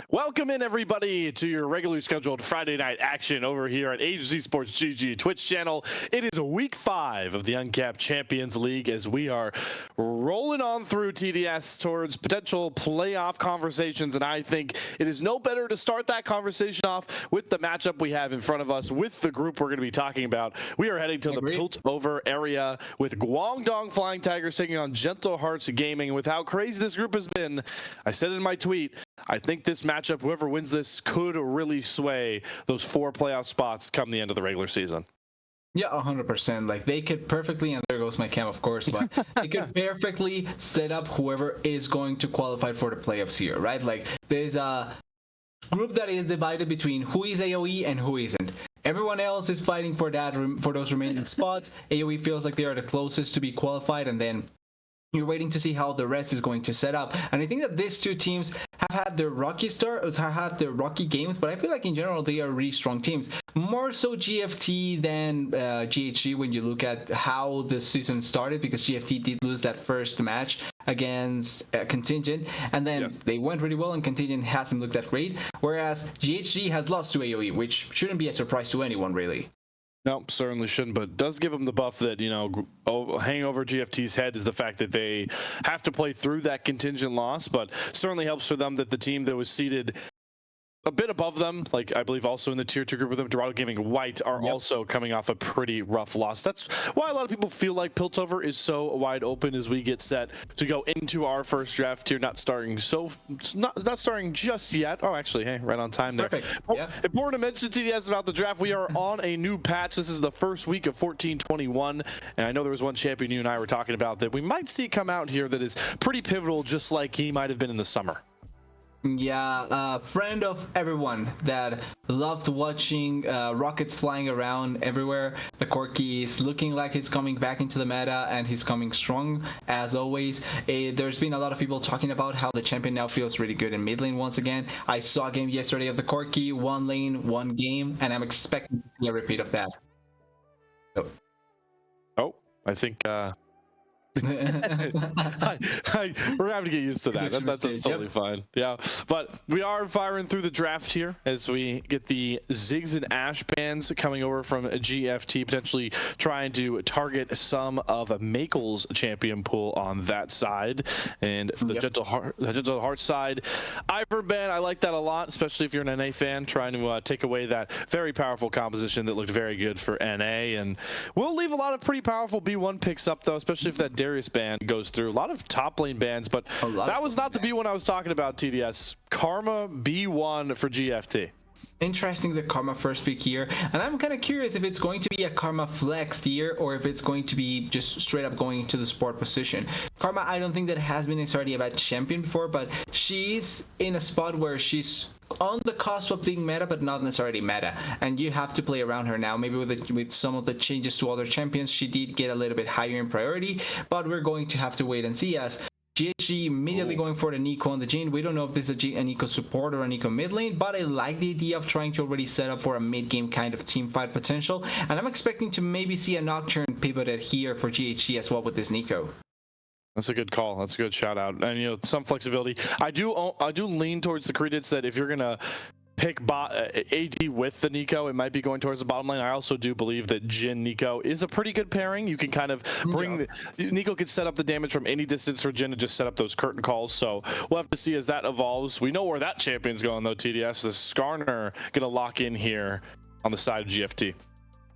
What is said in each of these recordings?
Welcome in, everybody, to your regularly scheduled Friday night action over here at Aegis Esports GG Twitch channel. It is week 5 of the Uncapped Champions League as we are rolling on through TDS towards potential playoff conversations, and I think it is no better to start that conversation off with the matchup we have in front of us with the group we're going to be talking about. We are heading to the Piltover area with Guangdong Flying Tigers taking on Gentle Hearts Gaming. With how crazy this group has been, I said in my tweet, I think this matchup, whoever wins this, could really sway those 4 playoff spots come the end of the regular season. Yeah, 100%. Like, they could perfectly, and there goes my cam, of course, but they could perfectly set up whoever is going to qualify for the playoffs here, right? Like, there's a group that is divided between who is AoE and who isn't. Everyone else is fighting for those remaining spots. AoE feels like they are the closest to be qualified, and then you're waiting to see how the rest is going to set up. And I think that these two teams have had their rocky start, have had their rocky games, but I feel like in general they are really strong teams. More so GFT than GHG when you look at how the season started, because GFT did lose that first match against Contingent, and then they went really well, and Contingent hasn't looked that great, whereas GHG has lost to AoE, which shouldn't be a surprise to anyone, really. No, certainly shouldn't, but it does give them the buff that, you know, hanging over GFT's head is the fact that they have to play through that Contingent loss, but certainly helps for them that the team that was seeded a bit above them, like I believe also in the tier 2 group with them, Dorado Gaming White, are also coming off a pretty rough loss. That's why a lot of people feel like Piltover is so wide open as we get set to go into our first draft here, not starting just yet. Oh, actually, hey, right on time there. Perfect. Important to mention, TDS, about the draft. We are on a new patch. This is the first week of 1421, and I know there was one champion you and I were talking about that we might see come out here that is pretty pivotal, just like he might have been in the summer. Yeah, friend of everyone that loved watching rockets flying around everywhere. The Corki is looking like he's coming back into the meta, and he's coming strong as always. There's been a lot of people talking about how the champion now feels really good in mid lane once again. I saw a game yesterday of the Corki, 1 lane, 1 game, and I'm expecting to see a repeat of that. So. I think we're gonna have to get used to that. That's totally fine. Yeah, but we are firing through the draft here as we get the Ziggs and Ash bands coming over from GFT, potentially trying to target some of Makel's champion pool on that side, and the Gentle Heart side. Ivern ban, I like that a lot, especially if you're an NA fan trying to take away that very powerful composition that looked very good for NA, and we'll leave a lot of pretty powerful B1 picks up though, especially if that Darius ban goes through. A lot of top lane bans, but that was not the B1 I was talking about, TDS. Karma B1 for GFT. Interesting, the Karma first pick here, and I'm kind of curious if it's going to be a Karma flex here or if it's going to be just straight up going into the support position. Karma, I don't think that has been necessarily a bad champion before, but she's in a spot where she's on the cusp of being meta, but not necessarily meta, and you have to play around her now. Maybe with some of the changes to other champions, she did get a little bit higher in priority, but we're going to have to wait and see. As GHG immediately going for the Nico on the Jhin. We don't know if this is a Nico support or a Nico mid lane, but I like the idea of trying to already set up for a mid game kind of team fight potential, and I'm expecting to maybe see a Nocturne pivoted here for GHG as well with this Nico. That's a good call. That's a good shout out. And, you know, some flexibility. I do lean towards the credence that if you're going to pick AD with the Nico, it might be going towards the bottom lane. I also do believe that Jhin Nico is a pretty good pairing. You can kind of bring Nico can set up the damage from any distance for Jhin and just set up those curtain calls. So we'll have to see as that evolves. We know where that champion's going though, TDS. The Skarner gonna lock in here on the side of GFT.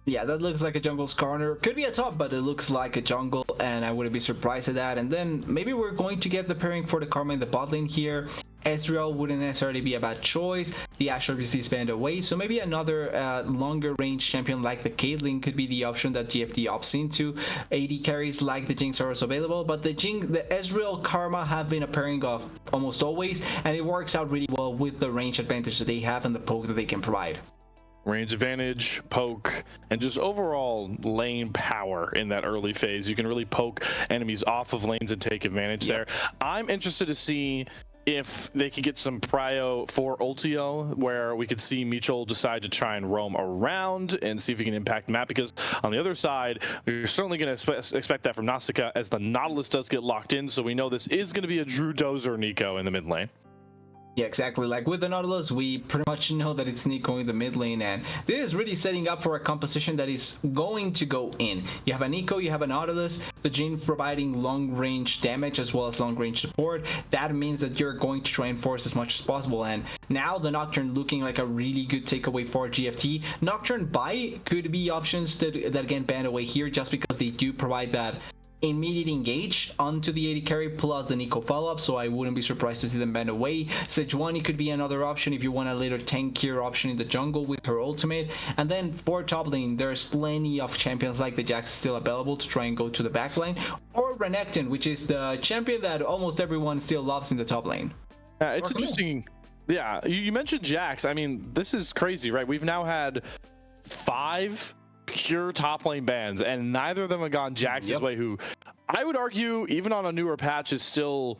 Yeah, that looks like a jungle Skarner. Could be a top, but it looks like a jungle, and I wouldn't be surprised at that. And then maybe we're going to get the pairing for the Karma in the bot lane here. Ezreal wouldn't necessarily be a bad choice. The Ashe obviously is banned away, so maybe another longer range champion like the Caitlyn could be the option that GFT opts into. AD carries like the Jinx are also available, but the Ezreal Karma have been a pairing of almost always, and it works out really well with the range advantage that they have and the poke that they can provide. Range advantage, poke, and just overall lane power in that early phase. You can really poke enemies off of lanes and take advantage there. I'm interested to see if they could get some prio for Ultio, where we could see Mitchell decide to try and roam around and see if he can impact the map, because on the other side, we're certainly going to expect that from Nausicaa as the Nautilus does get locked in, so we know this is going to be a Drew Dozer Nico in the mid lane. Yeah, exactly. Like with the Nautilus, we pretty much know that it's Nico in the mid lane, and this is really setting up for a composition that is going to go in. You have a Nico, you have a Nautilus, the Jhin providing long range damage as well as long range support. That means that you're going to try and force as much as possible, and now the Nocturne looking like a really good takeaway for GFT. Nocturne buy could be options that again banned away here just because they do provide that immediate engage onto the AD carry plus the Nico follow-up, so I wouldn't be surprised to see them banned away. Sejuani could be another option if you want a later tankier option in the jungle with her ultimate. And then for top lane, there's plenty of champions like the Jax still available to try and go to the back lane, or Renekton, which is the champion that almost everyone still loves in the top lane. It's interesting. Yeah, you mentioned Jax. I mean, this is crazy, right? We've now had 5 pure top lane bans, and neither of them have gone Jax's way, who I would argue, even on a newer patch, is still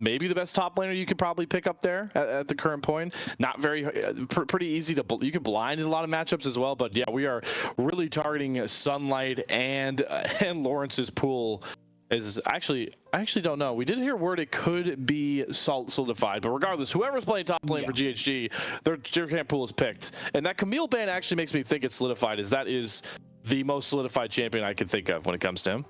maybe the best top laner you could probably pick up there at the current point. Not very pretty easy to, you could blind in a lot of matchups as well, but yeah, we are really targeting Sunlight and Lawrence's pool. Is actually, I actually don't know. We did hear word it could be solidified, but regardless, whoever's playing top lane for GHG, their camp pool is picked. And that Camille ban actually makes me think it's solidified, as that is the most solidified champion I can think of when it comes to him.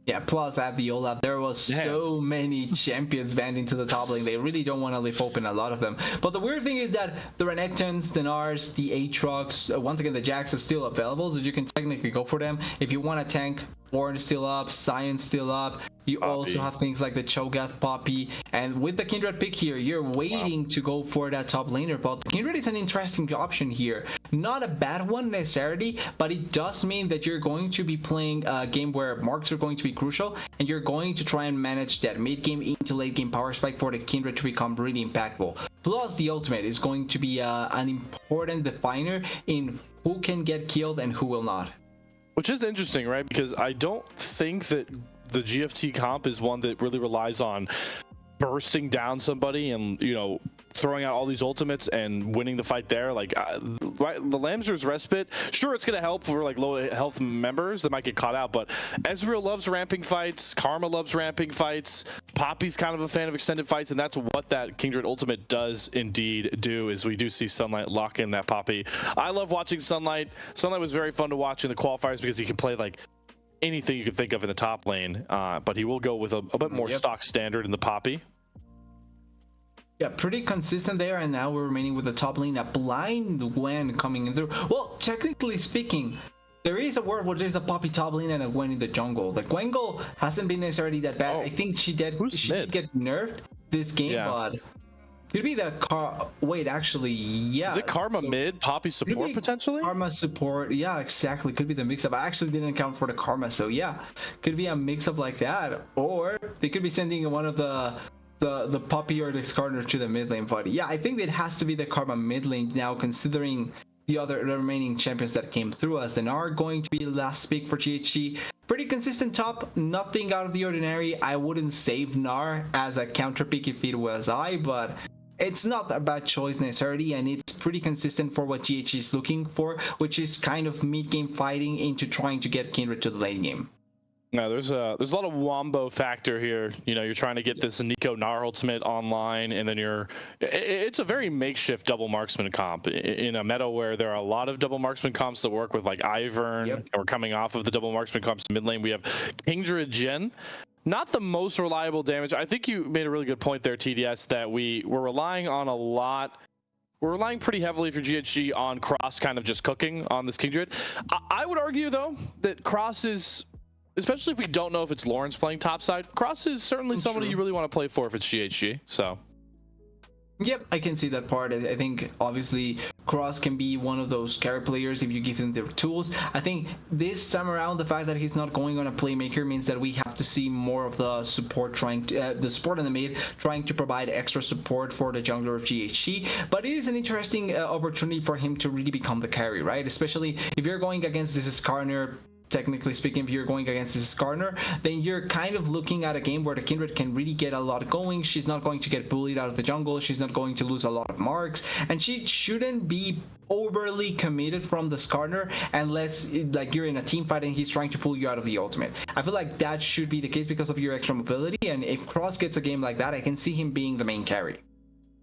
Yeah, plus at the Olaf, there was so many champions banned into the top lane. They really don't want to leave open a lot of them. But the weird thing is that the Renektons, the Nars, the Aatrox, once again, the Jax is still available, so you can technically go for them. If you want to tank, Warren is still up, Science still up. You also have things like the Cho'Gath, Poppy, and with the Kindred pick here, you're waiting to go for that top laner. But Kindred is an interesting option here. Not a bad one necessarily, but it does mean that you're going to be playing a game where marks are going to be crucial, and you're going to try and manage that mid game into late game power spike for the Kindred to become really impactful. Plus, the ultimate is going to be an important definer in who can get killed and who will not. Which is interesting, right? Because I don't think that the GFT comp is one that really relies on bursting down somebody and, you know, throwing out all these ultimates and winning the fight there. Like the Lambsdorff's respite, sure, it's going to help for like low health members that might get caught out, but Ezreal loves ramping fights, Karma loves ramping fights, Poppy's kind of a fan of extended fights, and that's what that Kindred ultimate does indeed do, is we do see Sunlight lock in that Poppy. I love watching Sunlight. Sunlight was very fun to watch in the qualifiers because he can play like anything you could think of in the top lane, but he will go with a bit more stock standard in the Poppy. Yeah, pretty consistent there, and now we're remaining with the top lane, a blind Gwen coming in through. Well, technically speaking, there is a world where there's a Poppy top lane and a Gwen in the jungle. The Gwengle hasn't been necessarily that bad. I think she did get nerfed this game, but could be the wait, actually, yeah. Is it Karma mid, Poppy support potentially? Karma support, yeah, exactly. Could be the mix-up. I actually didn't account for the Karma, so yeah, could be a mix-up like that. Or they could be sending one of the Poppy or the Skarner to the mid lane. But yeah, I think it has to be the Karma mid lane now, considering the remaining champions that came through us. Then are going to be last pick for GHG. Pretty consistent top, nothing out of the ordinary. I wouldn't save Gnar as a counter pick if it was but it's not a bad choice necessarily, and it's pretty consistent for what GHG is looking for, which is kind of mid-game fighting into trying to get Kindred to the late game. No, there's a lot of wombo factor here. You know, you're trying to get this Nico Gnar ultimate online, and then it's a very makeshift double marksman comp in a meta where there are a lot of double marksman comps that work with like Ivern, or coming off of the double marksman comps mid lane. We have Kindred Jhin. Not the most reliable damage. I think you made a really good point there, TDS, that we're relying on a lot. We're relying pretty heavily for GHG on Cross kind of just cooking on this Kindred. I would argue, though, that Cross is, especially if we don't know if it's Lawrence playing topside, Cross is certainly somebody you really want to play for if it's GHG. So. Yep, I can see that part. I think obviously Cross can be one of those carry players if you give him the tools. I think this time around, the fact that he's not going on a playmaker means that we have to see more of the support the support in the mid trying to provide extra support for the jungler of GHG. But it is an interesting opportunity for him to really become the carry, right? Especially if you're going against this Skarner. Technically speaking, if you're going against this Skarner, then you're kind of looking at a game where the Kindred can really get a lot going. She's not going to get bullied out of the jungle. She's not going to lose a lot of marks, and she shouldn't be overly committed from the Skarner unless like you're in a team fight and he's trying to pull you out of the ultimate. I feel like that should be the case because of your extra mobility, and if Cross gets a game like that, I can see him being the main carry.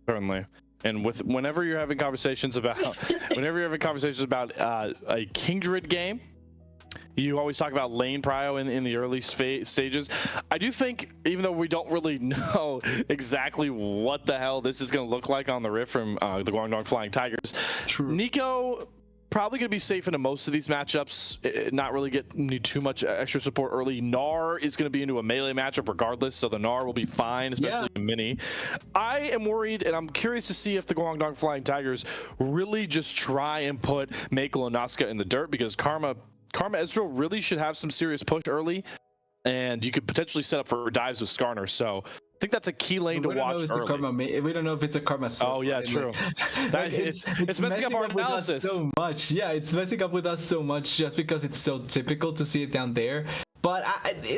Certainly. And whenever you're having conversations about a Kindred game, you always talk about lane prio in the early stages. I do think, even though we don't really know exactly what the hell this is going to look like on the Rift from the Guangdong Flying Tigers, Nico probably going to be safe into most of these matchups, not really need too much extra support early. Gnar is going to be into a melee matchup regardless, so the Gnar will be fine, especially in mini. I am worried, and I'm curious to see if the Guangdong Flying Tigers really just try and put Mako and Nazca in the dirt, because Karma Ezreal really should have some serious push early, and you could potentially set up for dives with Skarner. So I think that's a key lane to watch early. We don't know if it's a Karma. Oh yeah, true. It's messing up our analysis so much. Yeah, it's messing up with us so much just because it's so typical to see it down there. But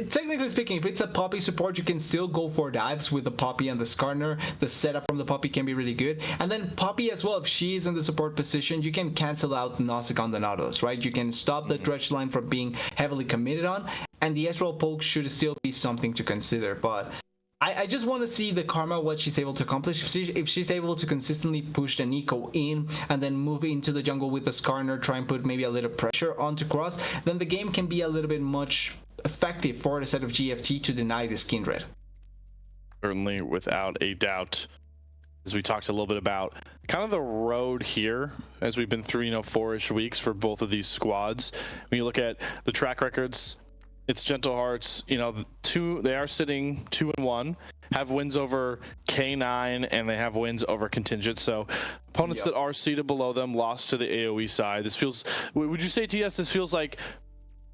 technically speaking, if it's a Poppy support, you can still go for dives with the Poppy and the Skarner. The setup from the Poppy can be really good. And then Poppy as well, if she is in the support position, you can cancel out Nausicaa on the Nautilus, right? You can stop the dredge line from being heavily committed on. And the Ezreal poke should still be something to consider. But I just want to see the Karma, what she's able to accomplish. If she's able to consistently push the Nico in and then move into the jungle with the Skarner, try and put maybe a little pressure onto Cross, then the game can be a little bit much effective for the set of GFT to deny this Kindred. Certainly, without a doubt. As we talked a little bit about kind of the road here, as we've been through, 4-ish weeks for both of these squads. When you look at the track records, it's Gentle Hearts, they are sitting 2-1, have wins over K9, and they have wins over Contingent. So opponents that are seated below them lost to the AoE side. This feels, would you say, TS, this feels like,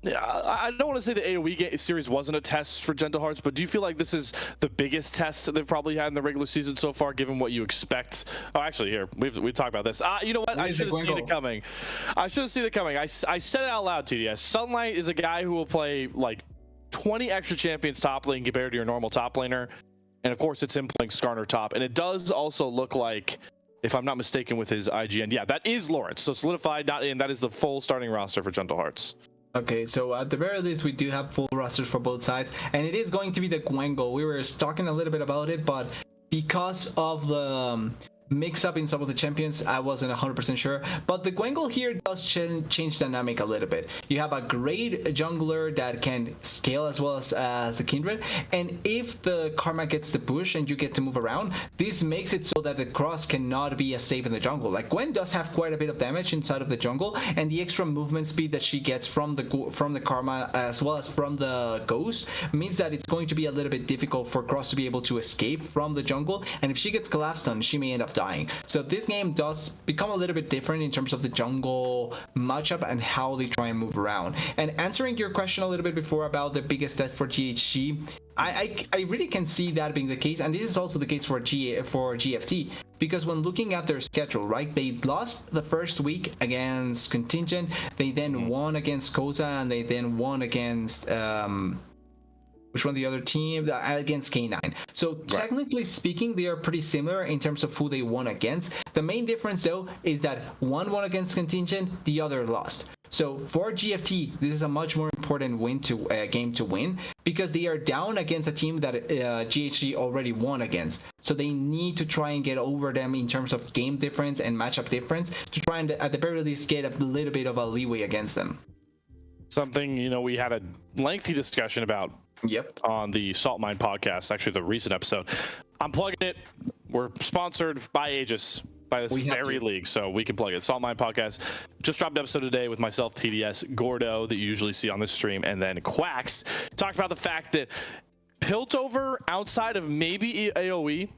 I don't want to say the AoE series wasn't a test for Gentle Hearts, but do you feel like this is the biggest test that they've probably had in the regular season so far, given what you expect? Oh, actually, here, we've talked about this. You know what? I should have seen it coming. I said it out loud, TDS. Sunlight is a guy who will play like 20 extra champions top lane compared to your normal top laner. And of course, it's him playing Skarner top. And it does also look like, if I'm not mistaken with his IGN, yeah, that is Lawrence. So solidified, not in. That is the full starting roster for Gentle Hearts. Okay, so at the very least, we do have full rosters for both sides, and it is going to be the Guangdong. We were talking a little bit about it, but because of the mix-up in some of the champions, I wasn't 100% sure. But the Guangdong here does change dynamic a little bit. You have a great jungler that can scale as well as the Kindred, and if the Karma gets the push and you get to move around, this makes it so that the cross cannot be as safe in the jungle. Like, Gwen does have quite a bit of damage inside of the jungle, and the extra movement speed that she gets from the Karma as well as from the Ghost means that it's going to be a little bit difficult for Cross to be able to escape from the jungle, and if she gets collapsed on, she may end up dying. So this game does become a little bit different in terms of the jungle matchup and how they try and move around. And answering your question a little bit before about the biggest test for GHG, I really can see that being the case, and this is also the case for GFT, because when looking at their schedule, right, they lost the first week against Contingent, they then won against Koza, and they then won against which one, the other team, against K9. So technically speaking, they are pretty similar in terms of who they won against. The main difference though is that one won against Contingent, the other lost. So for GFT, this is a much more important game to win, because they are down against a team that GHG already won against. So they need to try and get over them in terms of game difference and matchup difference to try and at the very least get a little bit of a leeway against them. Something, you know, we had a lengthy discussion about on the Salt Mine podcast, actually the recent episode. I'm plugging it. We're sponsored by Aegis, by this very league, so we can plug it. Salt Mine podcast just dropped an episode today with myself, TDS, Gordo, that you usually see on this stream, and then Quacks. Talked about the fact that Piltover, outside of maybe AoE,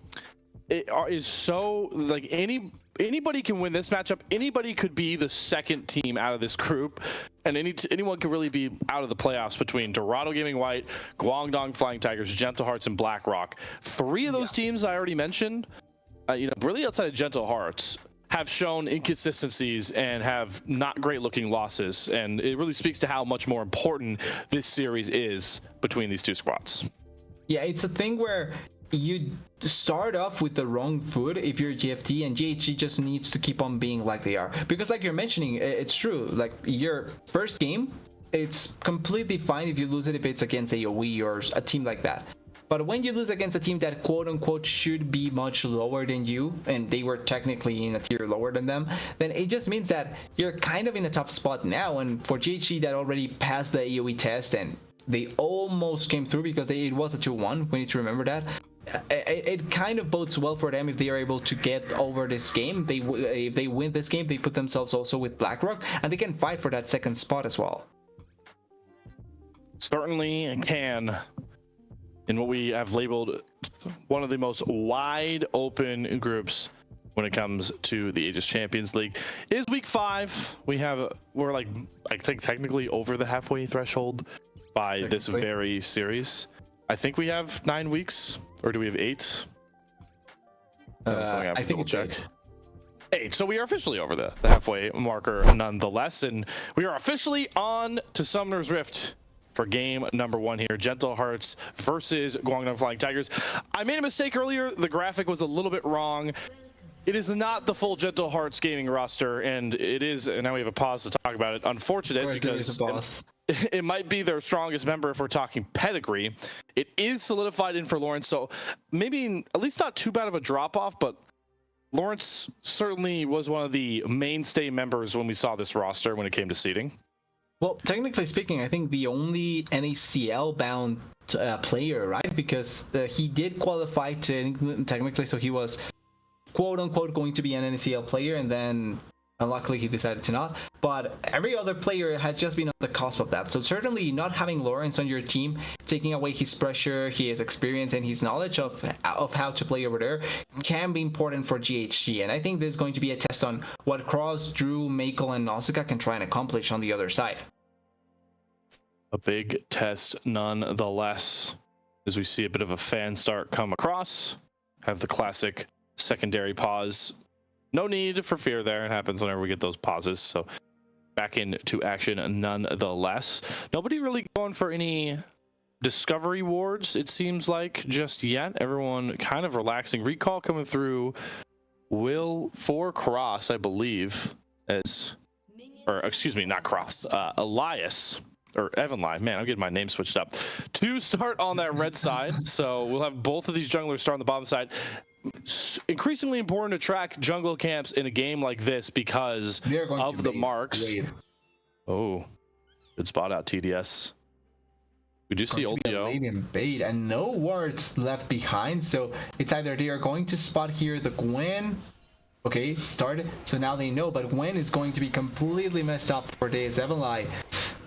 is so, like, anybody can win this matchup. Anybody could be the second team out of this group, and anyone could really be out of the playoffs between Dorado Gaming White, Guangdong Flying Tigers, Gentle Hearts, and BlackRock. Three of those teams I already mentioned, really outside of Gentle Hearts, have shown inconsistencies and have not great looking losses, and it really speaks to how much more important this series is between these two squads. Yeah, it's a thing where you start off with the wrong foot if you're GFT, and GHG just needs to keep on being like they are, because like you're mentioning, it's true. Like, your first game, it's completely fine if you lose it if it's against AoE or a team like that. But when you lose against a team that quote unquote should be much lower than you, and they were technically in a tier lower than them, then it just means that you're kind of in a tough spot now. And for GHG, that already passed the AoE test and they almost came through, because it was a 2-1. We need to remember that. It kind of bodes well for them if they are able to get over this game. If they win this game, they put themselves also with BlackRock, and they can fight for that second spot as well. Certainly can. In what we have labeled one of the most wide open groups when it comes to the Aegis Champions League, is week 5. We're like, I think technically over the halfway threshold by this very series. I think we have 9 weeks, or do we have 8? I think it's check. 8. So we are officially over the halfway marker nonetheless, and we are officially on to Summoner's Rift for game number 1 here. Gentle Hearts versus Guangdong Flying Tigers. I made a mistake earlier. The graphic was a little bit wrong. It is not the full Gentle Hearts gaming roster, and it is, and now we have a pause to talk about it. Unfortunate, because it might be their strongest member if we're talking pedigree. It is solidified in for Lawrence, so maybe at least not too bad of a drop-off, but Lawrence certainly was one of the mainstay members when we saw this roster when it came to seeding. Well, technically speaking, I think the only NACL-bound player, right? Because he did qualify technically, so he was quote-unquote going to be an NACL player, and then unluckily he decided to not. But every other player has just been on the cusp of that. So certainly not having Lawrence on your team, taking away his pressure, his experience, and his knowledge of how to play over there can be important for GHG. And I think this is going to be a test on what Cross, Drew, Mako, and Nausicaa can try and accomplish on the other side. A big test nonetheless, as we see a bit of a fan start come across. Have the classic secondary pause. No need for fear there. It happens whenever we get those pauses. So back into action nonetheless. Nobody really going for any discovery wards, it seems like, just yet. Everyone kind of relaxing. Recall coming through will for Cross, I believe, or excuse me, not Cross, Elias, or Evanly. Man, I'm getting my name switched up. To start on that red side. So we'll have both of these junglers start on the bottom side. Increasingly important to track jungle camps in a game like this because of the marks. Oh, good spot out, TDS. We do see Ultio. Bait and no wards left behind, so it's either they are going to spot here the Gwen. Okay, started. So now they know, but Gwen is going to be completely messed up for this. Evanly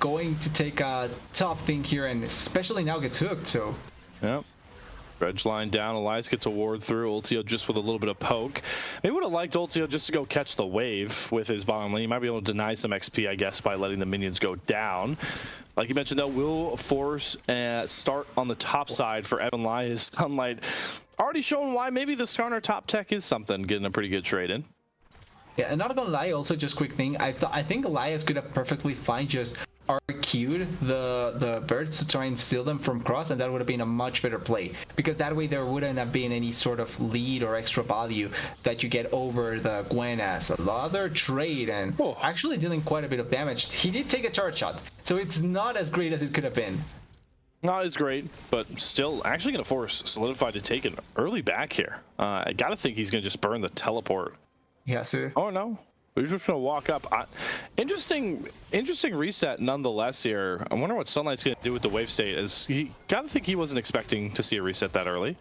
going to take a tough thing here, and especially now gets hooked. So, yep. Dredge line down. Elias gets a ward through. Ultio just with a little bit of poke. They would have liked Ultio just to go catch the wave with his bottom lane. He might be able to deny some XP, I guess, by letting the minions go down. Like you mentioned, though, will force start on the top side for Evanly. His Sunlight already showing why maybe the Skarner top tech is something, getting a pretty good trade in. Yeah, and not gonna lie, also just quick thing, I think Elias could have perfectly fine just RQ'd the birds to try and steal them from Cross, and that would have been a much better play, because that way there wouldn't have been any sort of lead or extra value that you get over the Gwen as a other trade, and actually dealing quite a bit of damage. He did take a charge shot, so it's not as great as it could have been. Not as great, but still actually going to force Solidify to take an early back here. I got to think he's going to just burn the teleport. Yeah, sir. Oh, no. He's just going to walk up. Interesting reset nonetheless here. I wonder what Sunlight's going to do with the wave state. As he got to think he wasn't expecting to see a reset that early.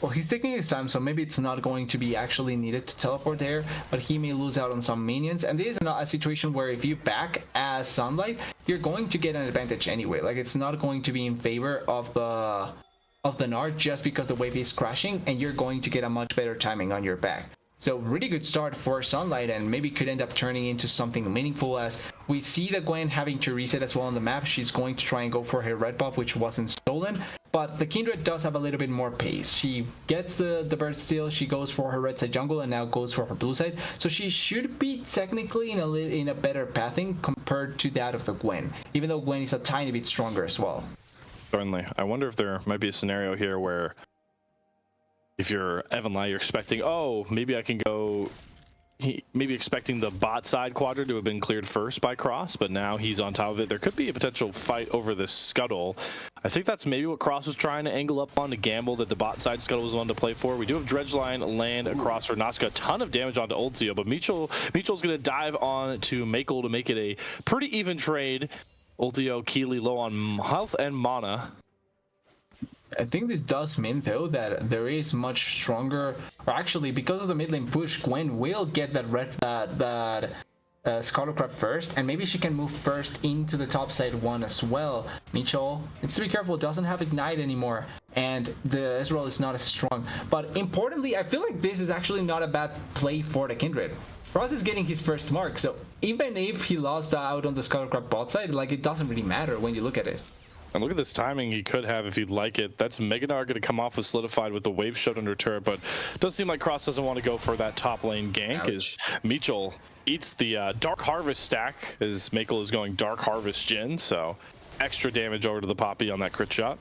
Well, he's taking his time, so maybe it's not going to be actually needed to teleport there, but he may lose out on some minions. And this is not a situation where if you back as Sunlight, you're going to get an advantage anyway. Like, it's not going to be in favor of the Nard just because the wave is crashing, and you're going to get a much better timing on your back. So really good start for Sunlight, and maybe could end up turning into something meaningful, as we see the Gwen having to reset as well on the map. She's going to try and go for her red buff, which wasn't stolen, but the Kindred does have a little bit more pace. She gets the bird steal, she goes for her red side jungle, and now goes for her blue side. So she should be technically in a better pathing compared to that of the Gwen, even though Gwen is a tiny bit stronger as well. Certainly. I wonder if there might be a scenario here where if you're Evanly, you're expecting, oh, maybe I can go, maybe expecting the bot side quadrant to have been cleared first by Cross, but now he's on top of it. There could be a potential fight over this scuttle. I think that's maybe what Cross was trying to angle up on, to gamble that the bot side scuttle was one to play for. We do have Dredge line land across for Nazca. A ton of damage onto Ultio, but Mitchell's going to dive on to Makel to make it a pretty even trade. Ultio, Keely low on health and mana. I think this does mean, though, that there is much stronger, or actually, because of the mid lane push, Gwen will get that Scarlet Crab first, and maybe she can move first into the top side one as well. Mitchell needs to be careful, doesn't have Ignite anymore, and the Ezreal is not as strong. But importantly, I feel like this is actually not a bad play for the Kindred. Cross is getting his first mark, so even if he lost out on the Scarlet Crab bot side, like, it doesn't really matter when you look at it. And look at this timing he could have if he'd like it. That's Meganar going to come off with Solidified with the wave shot under turret, but it does seem like Cross doesn't want to go for that top lane gank. As Mitchell eats the Dark Harvest stack, as Makel is going Dark Harvest Jhin, so extra damage over to the Poppy on that crit shot.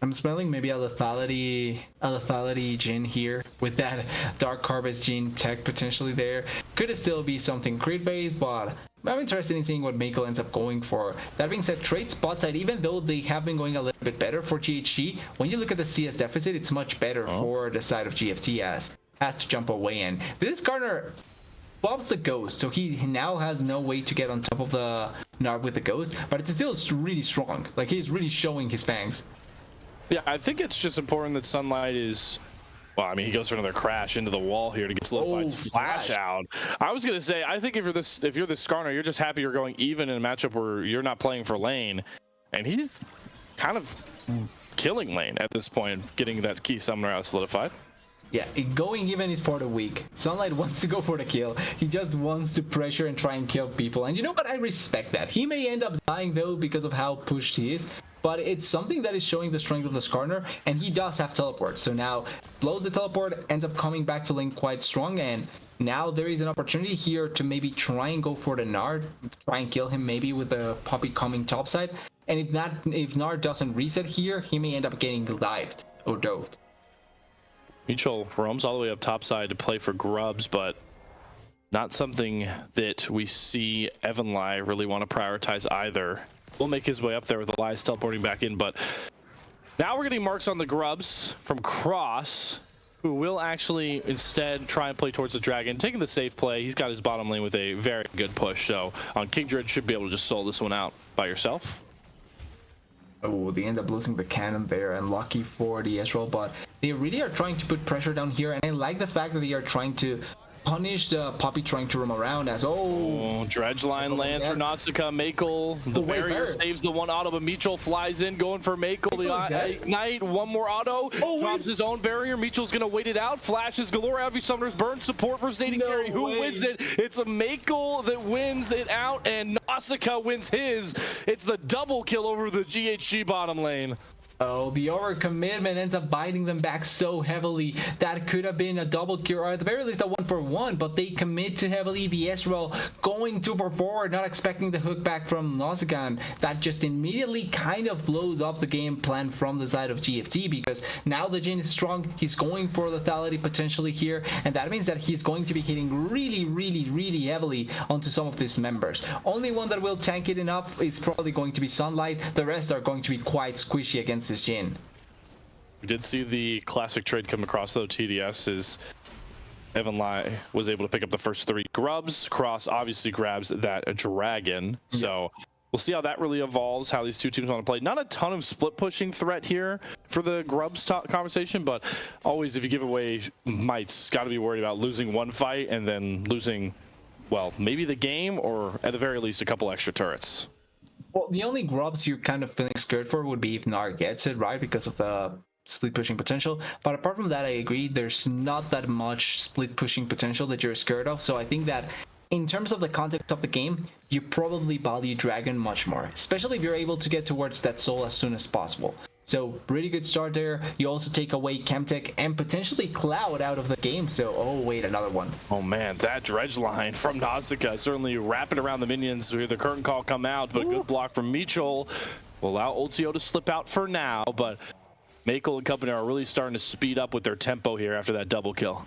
I'm smelling maybe a lethality Jhin here with that Dark Harvest Jhin tech potentially there. Could it still be something crit based, but I'm interested in seeing what Makel ends up going for. That being said, trade spot side, even though they have been going a little bit better for GHG, when you look at the CS deficit, it's much better for the side of GFT, as has to jump away. And this Garner bobs the ghost, so he now has no way to get on top of the Narb with the ghost, but it's still really strong. Like, he's really showing his fangs. Yeah, I think it's just important that Sunlight is... Well, I mean, he goes for another crash into the wall here to get Solidified's flash out. I was going to say, I think if you're this Skarner, you're just happy you're going even in a matchup where you're not playing for lane. And he's kind of killing lane at this point, getting that key summoner out Solidified. Yeah, going even is for the weak. Sunlight wants to go for the kill. He just wants to pressure and try and kill people. And you know what? I respect that. He may end up dying, though, because of how pushed he is. But it's something that is showing the strength of the Skarner, and he does have teleport. So now blows the teleport, ends up coming back to lane quite strong, and now there is an opportunity here to maybe try and go for the Nard, try and kill him maybe with the Poppy coming topside. And if Nard doesn't reset here, he may end up getting dived or doved. Mitchell roams all the way up topside to play for grubs, but not something that we see Evan Lai really want to prioritize either. Will make his way up there with Elias teleporting back in, but now we're getting marks on the grubs from Cross, who will actually instead try and play towards the dragon, taking the safe play. He's got his bottom lane with a very good push, so on Kingdred should be able to just solo this one out by yourself. Oh, they end up losing the cannon there, and lucky for the Ezreal, but they really are trying to put pressure down here, and I like the fact that they are trying to punish the Poppy trying to roam around as Dredge line lands for Nausicaa. Makel, the barrier saves the one auto, but Mitchell flies in going for Makel. The Ignite, one more auto, drops his own barrier. Mitchell's gonna wait it out. Flashes galore. Heavy Summoners burn support for Zadie Carey. Who wins it? It's a Makel that wins it out, and Nausicaa wins his. It's the double kill over the GHG bottom lane. Oh, the overcommitment ends up biting them back so heavily. That could have been a double kill, or at the very least a 1-for-1, but they commit too heavily. The Ezreal going 2-for-4, not expecting the hook back from Nausicaa. That just immediately kind of blows up the game plan from the side of GFT, because now the Jhin is strong. He's going for lethality potentially here, and that means that he's going to be hitting really heavily onto some of these members. Only one that will tank it enough is probably going to be Sunlight. The rest are going to be quite squishy against this Jhin. We did see the classic trade come across though. TDS is Evan Lai was able to pick up the first 3 grubs. Cross obviously grabs that dragon. So we'll see how that really evolves, how these two teams want to play. Not a ton of split pushing threat here for the grubs conversation, but always if you give away mites, got to be worried about losing one fight and then losing, well, maybe the game, or at the very least a couple extra turrets. Well, the only grubs you're kind of feeling scared for would be if Nar gets it, right? Because of the split pushing potential. But apart from that, I agree, there's not that much split pushing potential that you're scared of. So I think that in terms of the context of the game, you probably value Dragon much more, especially if you're able to get towards that soul as soon as possible. So really good start there. You also take away Chemtech and potentially Cloud out of the game. So, oh wait, another one. Oh man, that dredge line from Nausicaa certainly wrapping around the minions. We hear the curtain call come out, but a good block from Mitchell will allow Ultio to slip out for now. But Makel and company are really starting to speed up with their tempo here after that double kill.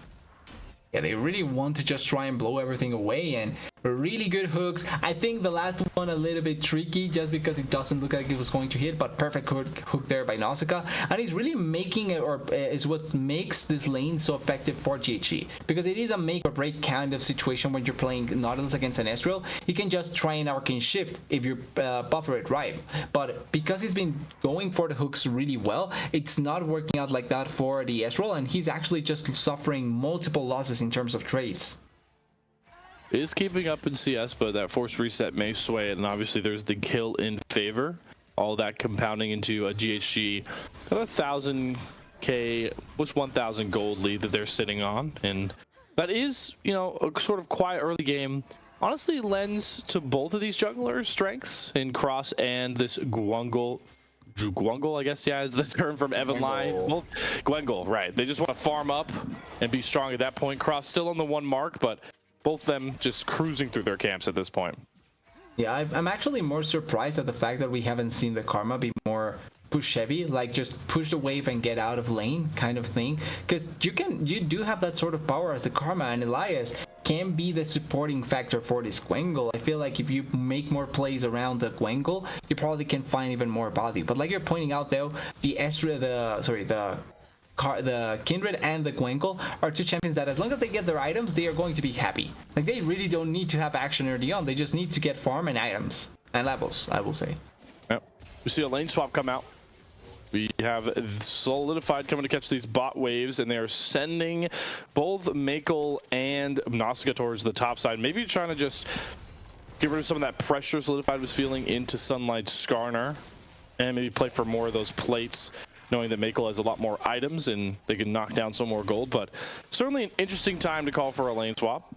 Yeah, they really want to just try and blow everything away, and really good hooks. I think the last one a little bit tricky just because it doesn't look like it was going to hit, but perfect hook there by Nausicaa. And he's really making it, or is what makes this lane so effective for GHG, because it is a make or break kind of situation when you're playing Nautilus against an Ezreal. He can just try an arcane shift if you buffer it right, but because he's been going for the hooks really well, it's not working out like that for the Ezreal, and he's actually just suffering multiple losses in terms of trades. Is keeping up in CS, but that force reset may sway it, and obviously there's the kill in favor. All that compounding into a GHG about 1,000k, push 1,000 gold lead that they're sitting on, and that is, you know, a sort of quiet early game. Honestly, lends to both of these jugglers' strengths in Cross and this Guangdong, I guess, yeah, is the term from Evan Lai. Both Guangdong, right. They just want to farm up and be strong at that point. Cross still on the 1 mark, but both them just cruising through their camps at this point. Yeah, I'm actually more surprised at the fact that we haven't seen the Karma be more push heavy, like just push the wave and get out of lane kind of thing, because you do have that sort of power as the Karma, and Elias can be the supporting factor for this Guangdong. I feel like if you make more plays around the Guangdong, you probably can find even more value. But like you're pointing out though, the Kindred and the Guangdong are two champions that as long as they get their items, they are going to be happy. Like they really don't need to have action early on. They just need to get farm and items and levels, I will say. Yep. We see a lane swap come out. We have Solidified coming to catch these bot waves, and they are sending both Makel and Nausicaa towards the top side. Maybe trying to just get rid of some of that pressure Solidified was feeling into Sunlight Skarner, and maybe play for more of those plates, knowing that Makel has a lot more items and they can knock down some more gold. But certainly an interesting time to call for a lane swap.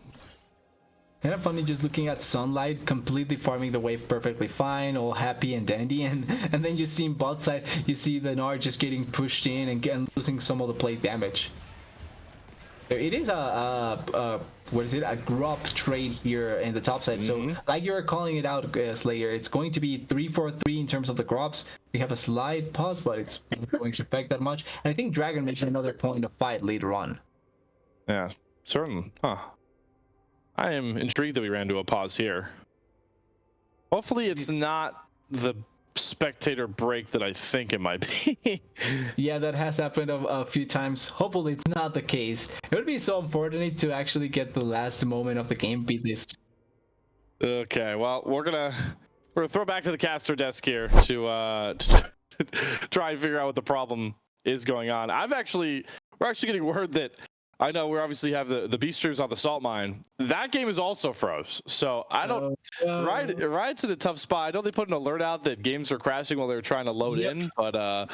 Kind of funny just looking at Sunlight completely farming the wave perfectly fine, all happy and dandy, and then you see bot side, you see the Nard just getting pushed in and losing some of the plate damage. It is a what is it, a grub trade here in the top side. So like you're calling it out, Slayer, it's going to be 3-4-3 in terms of the grubs. We have a slight pause, but it's not going to affect that much. And I think Dragon mentioned another point of fight later on. Yeah, certainly. Huh. I am intrigued that we ran to a pause here. Hopefully it's not the spectator break that I think it might be. Yeah, that has happened a few times. Hopefully it's not the case. It would be so unfortunate to actually get the last moment of the game beat this. Okay, well, we're gonna throw back to the caster desk here to try and figure out what the problem is going on. we're actually getting word that, I know we obviously have the beasters on the salt mine. That game is also froze. So I don't Riot's in a tough spot. I know they put an alert out that games are crashing while they were trying to load in, but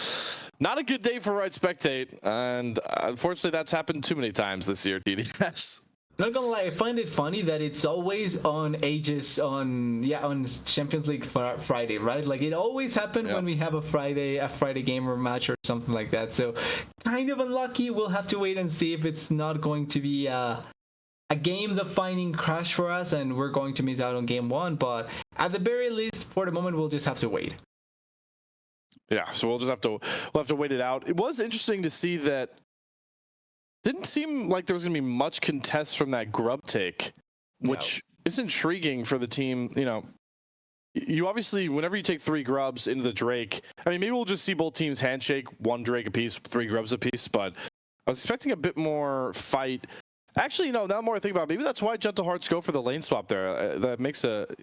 not a good day for Riot Spectate. And unfortunately, that's happened too many times this year, TDS. Not gonna lie, I find it funny that it's always on Aegis on Champions League Friday, right? Like it always happens when we have a Friday game or match or something like that. So kind of unlucky. We'll have to wait and see if it's not going to be a game-defining crash for us, and we're going to miss out on game one. But at the very least, for the moment, we'll just have to wait. Yeah, so we'll have to wait it out. It was interesting to see that. Didn't seem like there was going to be much contest from that grub take, which is intriguing for the team. You know, you obviously, whenever you take 3 grubs into the Drake, I mean, maybe we'll just see both teams handshake, 1 Drake apiece, 3 grubs apiece, but I was expecting a bit more fight. Actually, no, now more I think about it, maybe that's why Gentle Hearts go for the lane swap there. That makes it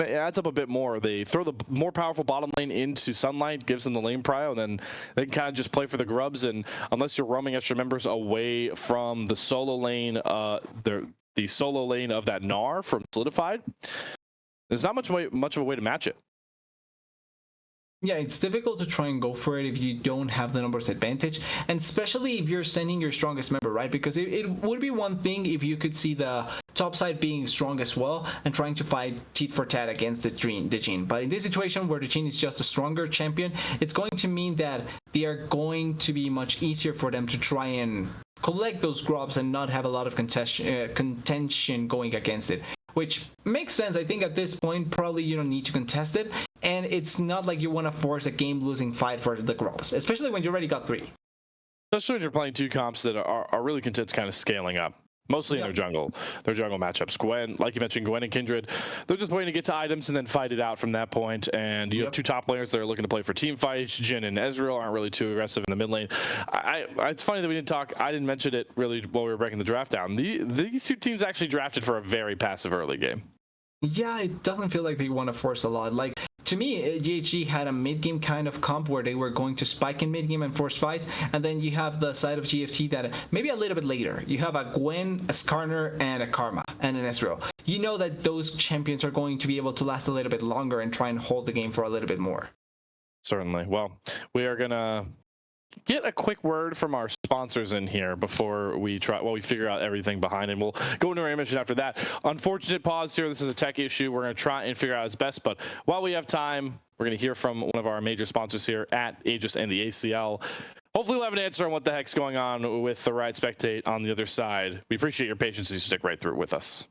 adds up a bit more. They throw the more powerful bottom lane into Sunlight, gives them the lane prio, and then they can kind of just play for the grubs. And unless you're roaming extra members away from the solo lane, the solo lane of that Gnar from Solidified, there's not much of a way to match it. Yeah, it's difficult to try and go for it if you don't have the numbers advantage, and especially if you're sending your strongest member, right? Because it would be one thing if you could see the top side being strong as well and trying to fight tit for tat against the Jhin. But in this situation where the Jhin is just a stronger champion, it's going to mean that they are going to be much easier for them to try and collect those grubs and not have a lot of contention going against it. Which makes sense. I think at this point, probably you don't need to contest it. And it's not like you want to force a game-losing fight for the grubs, especially when you already got 3. Especially when you're playing 2 comps that are really content kind of scaling up. Mostly in their jungle matchups. Gwen, like you mentioned, Gwen and Kindred, they're just waiting to get to items and then fight it out from that point. And you have 2 top players that are looking to play for team fights. Jhin and Ezreal aren't really too aggressive in the mid lane. It's funny that we didn't talk. I didn't mention it really while we were breaking the draft down. These 2 teams actually drafted for a very passive early game. Yeah, it doesn't feel like they want to force a lot. Like, to me, GHG had a mid-game kind of comp where they were going to spike in mid-game and force fights, and then you have the side of GFT that maybe a little bit later, you have a Gwen, a Skarner, and a Karma, and an Ezreal. You know that those champions are going to be able to last a little bit longer and try and hold the game for a little bit more. Certainly. Well, we are going to get a quick word from our sponsors in here before we figure out everything behind it. We'll go into our mission after that. Unfortunate pause here. This is a tech issue. We're going to try and figure out its best, but while we have time, we're going to hear from one of our major sponsors here at Aegis and the ACL. Hopefully we'll have an answer on what the heck's going on with the Riot Spectate on the other side. We appreciate your patience as you stick right through with us.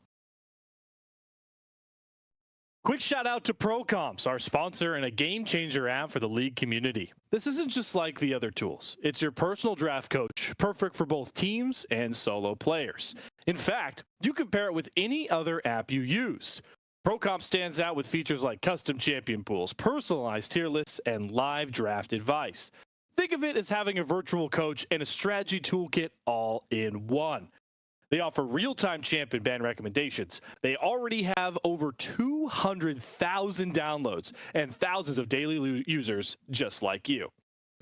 Quick shout out to ProComps, our sponsor and a game changer app for the league community. This isn't just like the other tools. It's your personal draft coach, perfect for both teams and solo players. In fact, you can pair it with any other app you use. ProComps stands out with features like custom champion pools, personalized tier lists, and live draft advice. Think of it as having a virtual coach and a strategy toolkit all in one. They offer real-time champ and ban recommendations. They already have over 200,000 downloads and thousands of daily users just like you.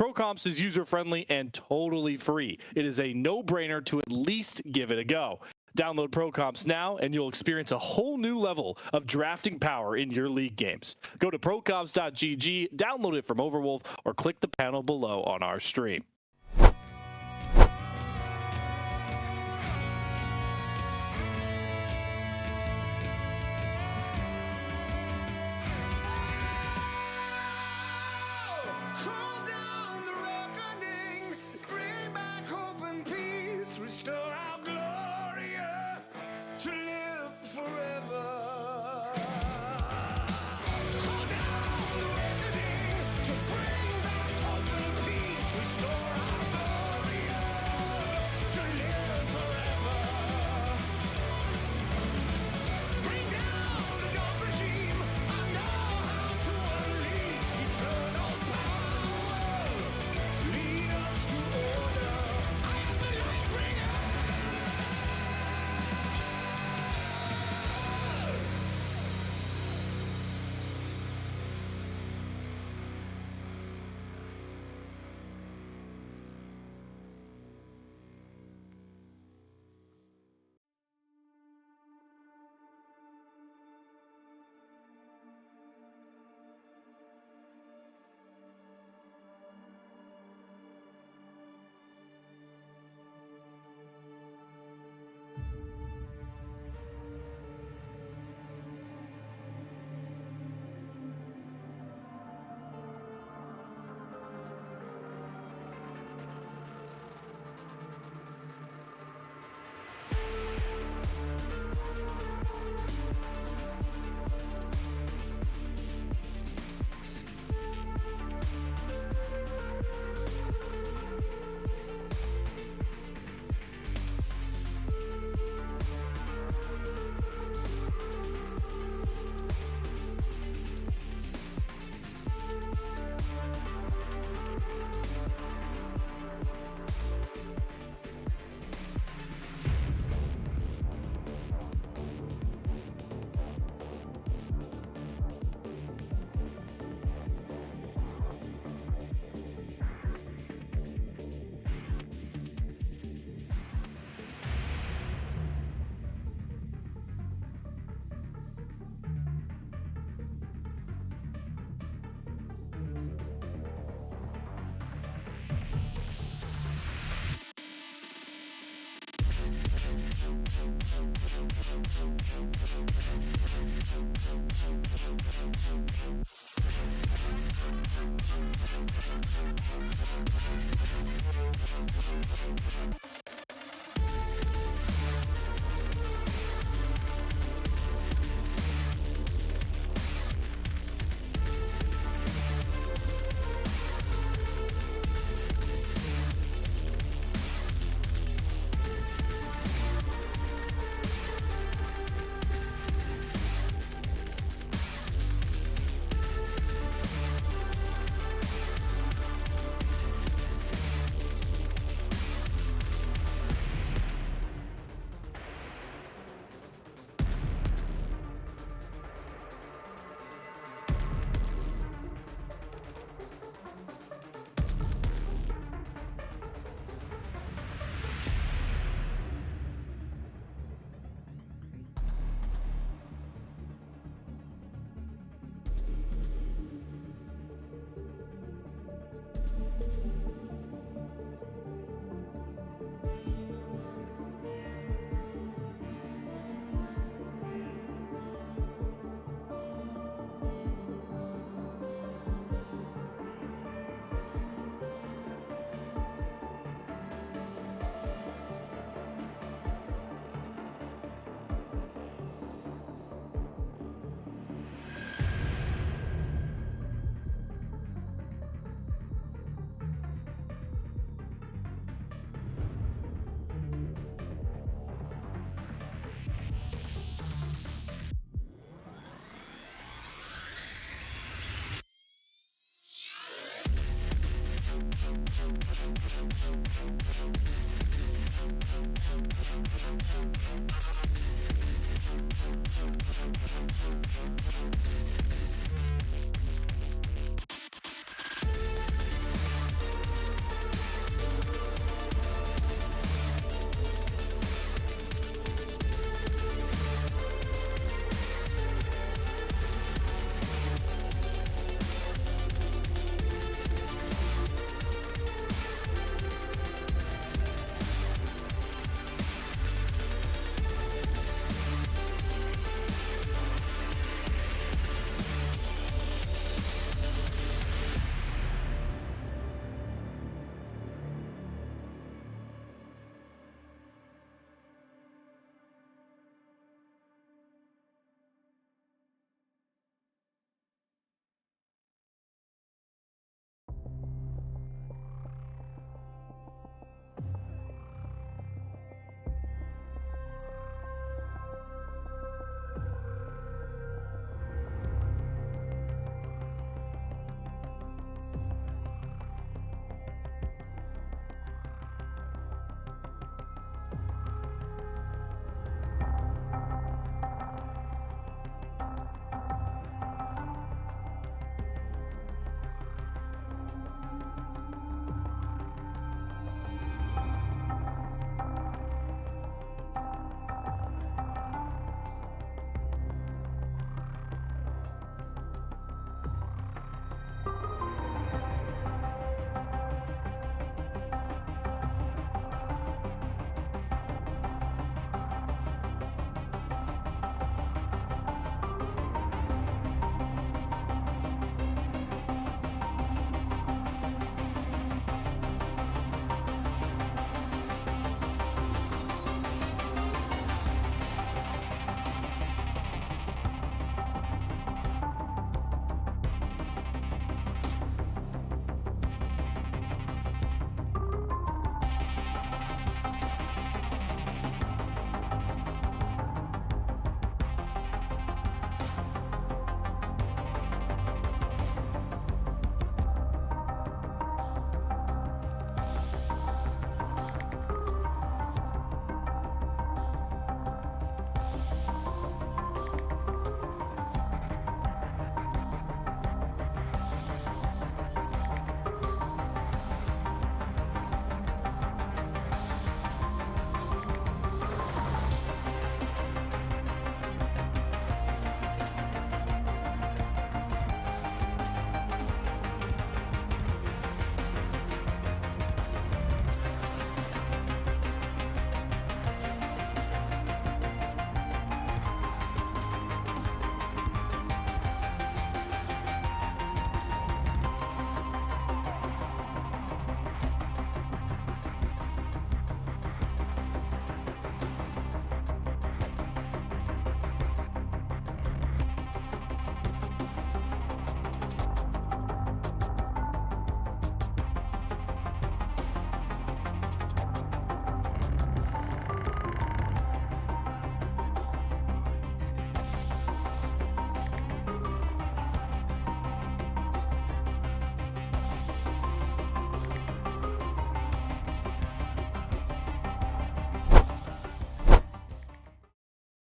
ProComps is user-friendly and totally free. It is a no-brainer to at least give it a go. Download ProComps now and you'll experience a whole new level of drafting power in your league games. Go to procomps.gg, download it from Overwolf, or click the panel below on our stream. Restore our glory to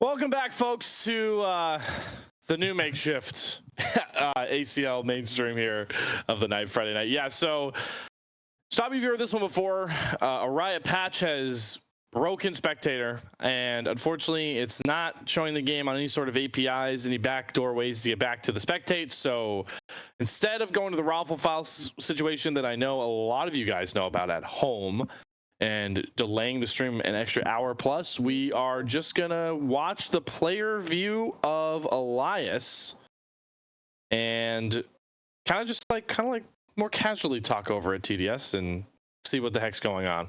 Welcome back, folks, to the new makeshift ACL mainstream here of the night, Friday night. Yeah, so stop me if you heard this one before. A Riot patch has broken Spectator, and unfortunately, it's not showing the game on any sort of APIs, any backdoor ways to get back to the spectate. So instead of going to the raffle file situation that I know a lot of you guys know about at home, and delaying the stream an extra hour plus, we are just gonna watch the player view of Elias and kind of like more casually talk over at TDS and see what the heck's going on.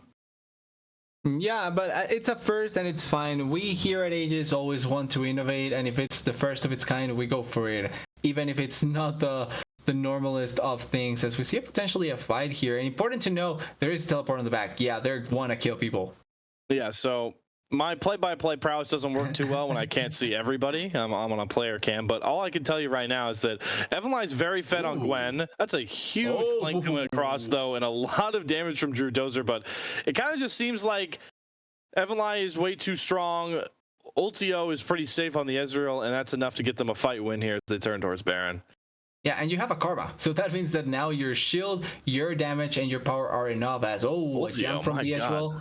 Yeah, but it's a first and it's fine. We here at Aegis always want to innovate, and if it's the first of its kind, we go for it, even if it's not the normalest of things, as we see potentially a fight here. And important to know, there is teleport on the back. Yeah, they want to kill people. Yeah, so my play-by-play prowess doesn't work too well when I can't see everybody. I'm on a player cam, but all I can tell you right now is that Evanli is very fed on Gwen. That's a huge flank coming across, though, and a lot of damage from Drew Dozer, but it kind of just seems like Evanli is way too strong. Ultio is pretty safe on the Ezreal, and that's enough to get them a fight win here as they turn towards Baron. Yeah, and you have a Karma, so that means that now your shield, your damage, and your power are enough as, a jump from the Ezreal.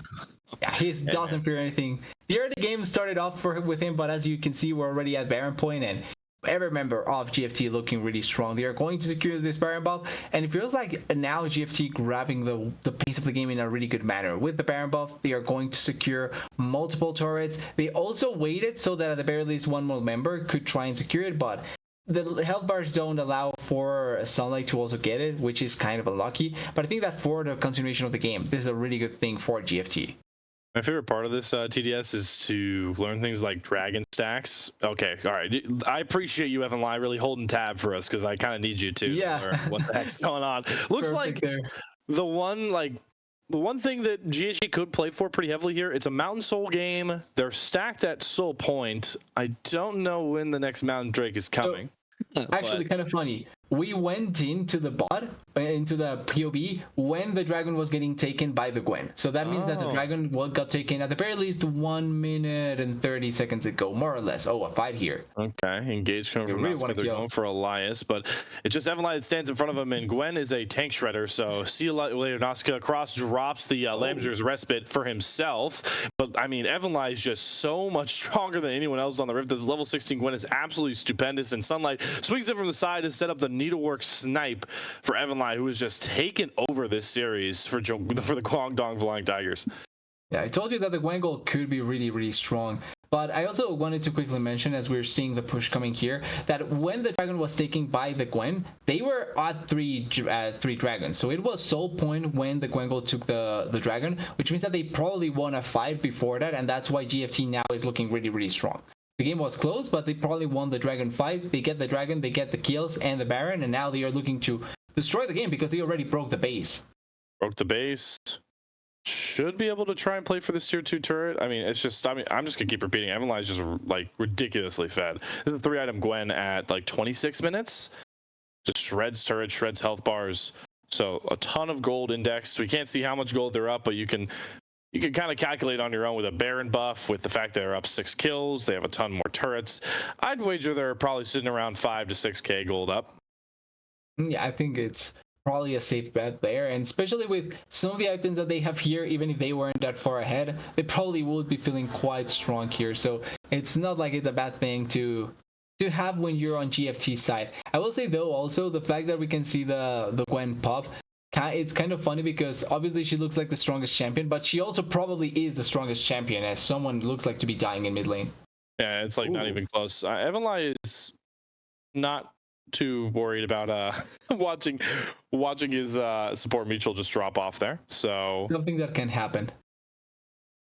Yeah, he doesn't fear anything. The early game started off with him, but as you can see, we're already at Baron point, and every member of GFT looking really strong. They are going to secure this Baron buff, and it feels like now GFT grabbing the pace of the game in a really good manner. With the Baron buff, they are going to secure multiple turrets. They also waited so that at the very least one more member could try and secure it, but the health bars don't allow for Sunlight to also get it, which is kind of unlucky. But I think that for the continuation of the game, this is a really good thing for GFT. My favorite part of this TDS is to learn things like dragon stacks. Okay, all right. I appreciate you, Evan Lai, really holding tab for us, because I kind of need you to. Yeah. What the heck's going on? Looks like the one thing that GHG could play for pretty heavily here, it's a Mountain Soul game. They're stacked at Soul Point. I don't know when the next Mountain Drake is coming. Actually, kind of funny. We went into the bot, into the POB, when the dragon was getting taken by the Gwen. So that means that the dragon got taken at the very least 1 minute and 30 seconds ago, more or less. Oh, a fight here. Okay, engage coming from Nazca. They're going for Elias, but it's just Evanli that stands in front of him, and Gwen is a tank shredder. So see you later, Nazca. Cross drops the Lambser's respite for himself. But I mean, Evanli is just so much stronger than anyone else on the Rift. This level 16 Gwen is absolutely stupendous, and Sunlight swings it from the side to set up the needlework snipe for Evanli, who has just taken over this series for the Guangdong Flying Tigers. Yeah, I told you that the Gwen gold could be really, really strong. But I also wanted to quickly mention, as we're seeing the push coming here, that when the dragon was taken by the Gwen, they were at three dragons. So it was Soul Point when the Gwen gold took the dragon, which means that they probably won a fight before that, and that's why GFT now is looking really, really strong. The game was close, but they probably won the dragon fight. They get the dragon, they get the kills and the Baron, and now they are looking to destroy the game because they already broke the base. Broke the base. Should be able to try and play for this tier 2 turret. I mean, I'm just gonna keep repeating. Evanli is just like ridiculously fed. This is a 3-item Gwen at like 26 minutes. Just shreds turret, shreds health bars. So a ton of gold indexed. We can't see how much gold they're up, but you can kind of calculate on your own with a Baron buff, with the fact that they're up 6 kills. They have a ton more turrets. I'd wager they're probably sitting around 5 to 6k gold up. Yeah, I think it's probably a safe bet there, and especially with some of the items that they have here, even if they weren't that far ahead, they probably would be feeling quite strong here. So it's not like it's a bad thing to have when you're on GFT side. I will say though, also the fact that we can see the Gwen pop, it's kind of funny because obviously she looks like the strongest champion, but she also probably is the strongest champion, as someone looks like to be dying in mid lane. Yeah, it's like not even close. Evanli is not too worried about watching his support mutual just drop off there. So something that can happen.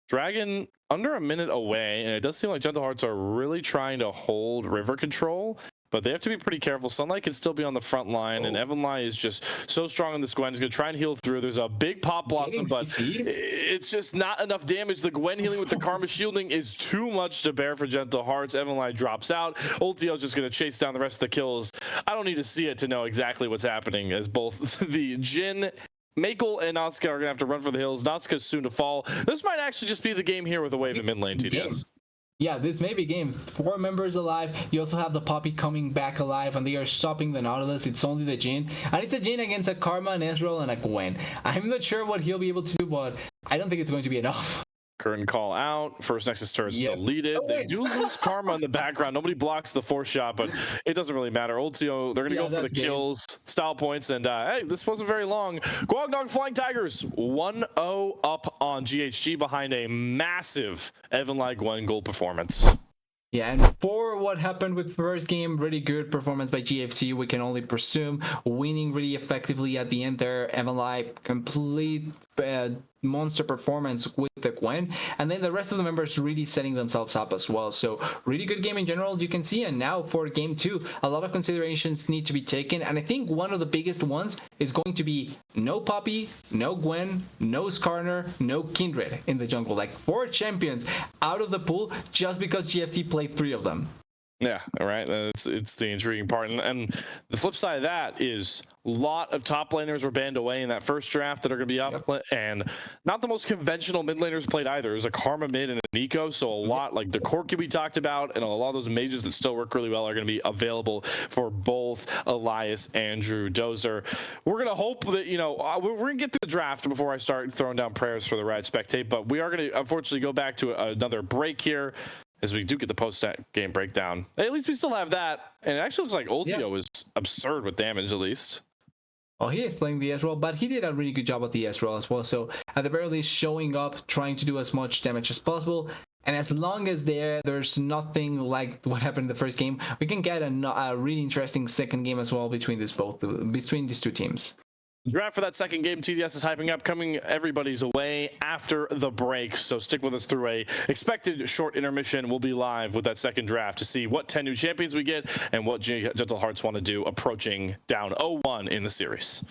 Dragon under a minute away, and it does seem like Gentle Hearts are really trying to hold river control, but they have to be pretty careful. Sunlight can still be on the front line, and Evanli is just so strong on this Gwen. He's going to try and heal through. There's a big pop blossom, but it's just not enough damage. The Gwen healing with the Karma shielding is too much to bear for Gentle Hearts. Evanli drops out. Ultio's just going to chase down the rest of the kills. I don't need to see it to know exactly what's happening, as both the Jhin, Makel, and Nazca are going to have to run for the hills. Nazca's soon to fall. This might actually just be the game here with a wave in mid lane, TDS. Yeah, this may be game 4 members alive. You also have the Poppy coming back alive, and they are stopping the Nautilus. It's only the Jhin, and it's a Jhin against a Karma, an Ezreal, and a Gwen. I'm not sure what he'll be able to do, but I don't think it's going to be enough. Curtain call out. First Nexus turret's Yep. deleted. Oh, They wait. do lose Karma in the background. Nobody blocks the 4 shot, but it doesn't really matter. Ultio, they're going to go for the that's game. kills, style points, and hey, this wasn't very long. Guangdong Flying Tigers 1-0 up on GHG behind a massive Evan Lai Gwen goal performance. Yeah, and for what happened with first game, really good performance by GFT. We can only presume winning really effectively at the end there. MLI complete monster performance with the Gwen, and then the rest of the members really setting themselves up as well. So really good game in general, you can see. And now for game 2, a lot of considerations need to be taken, and I think one of the biggest ones is going to be no Poppy, no Gwen, no Skarner, no Kindred in the jungle. Like 4 champions out of the pool just because GFT played 3 of them. Yeah, right. It's the intriguing part, and the flip side of that is a lot of top laners were banned away in that first draft that are going to be up, and not the most conventional mid laners played either. There's a Karma mid and a Nico, so a lot like the Corki we talked about, and a lot of those mages that still work really well are going to be available for both Elias, Andrew, Dozer. We're going to hope that we're going to get to the draft before I start throwing down prayers for the Riot Spectate, but we are going to unfortunately go back to another break here. As we do get the post-game breakdown. At least we still have that. And it actually looks like Ultio is absurd with damage, at least. Oh, he is playing the Ezreal, but he did a really good job at the Ezreal as well. So at the very least, showing up, trying to do as much damage as possible. And as long as there's nothing like what happened in the first game, we can get a really interesting second game as well between these two teams. Draft for that second game, TDS is hyping up, coming everybody's away after the break. So stick with us through a expected short intermission. We'll be live with that second draft to see what 10 new champions we get and what Gentle Hearts want to do approaching down 0-1 in the series.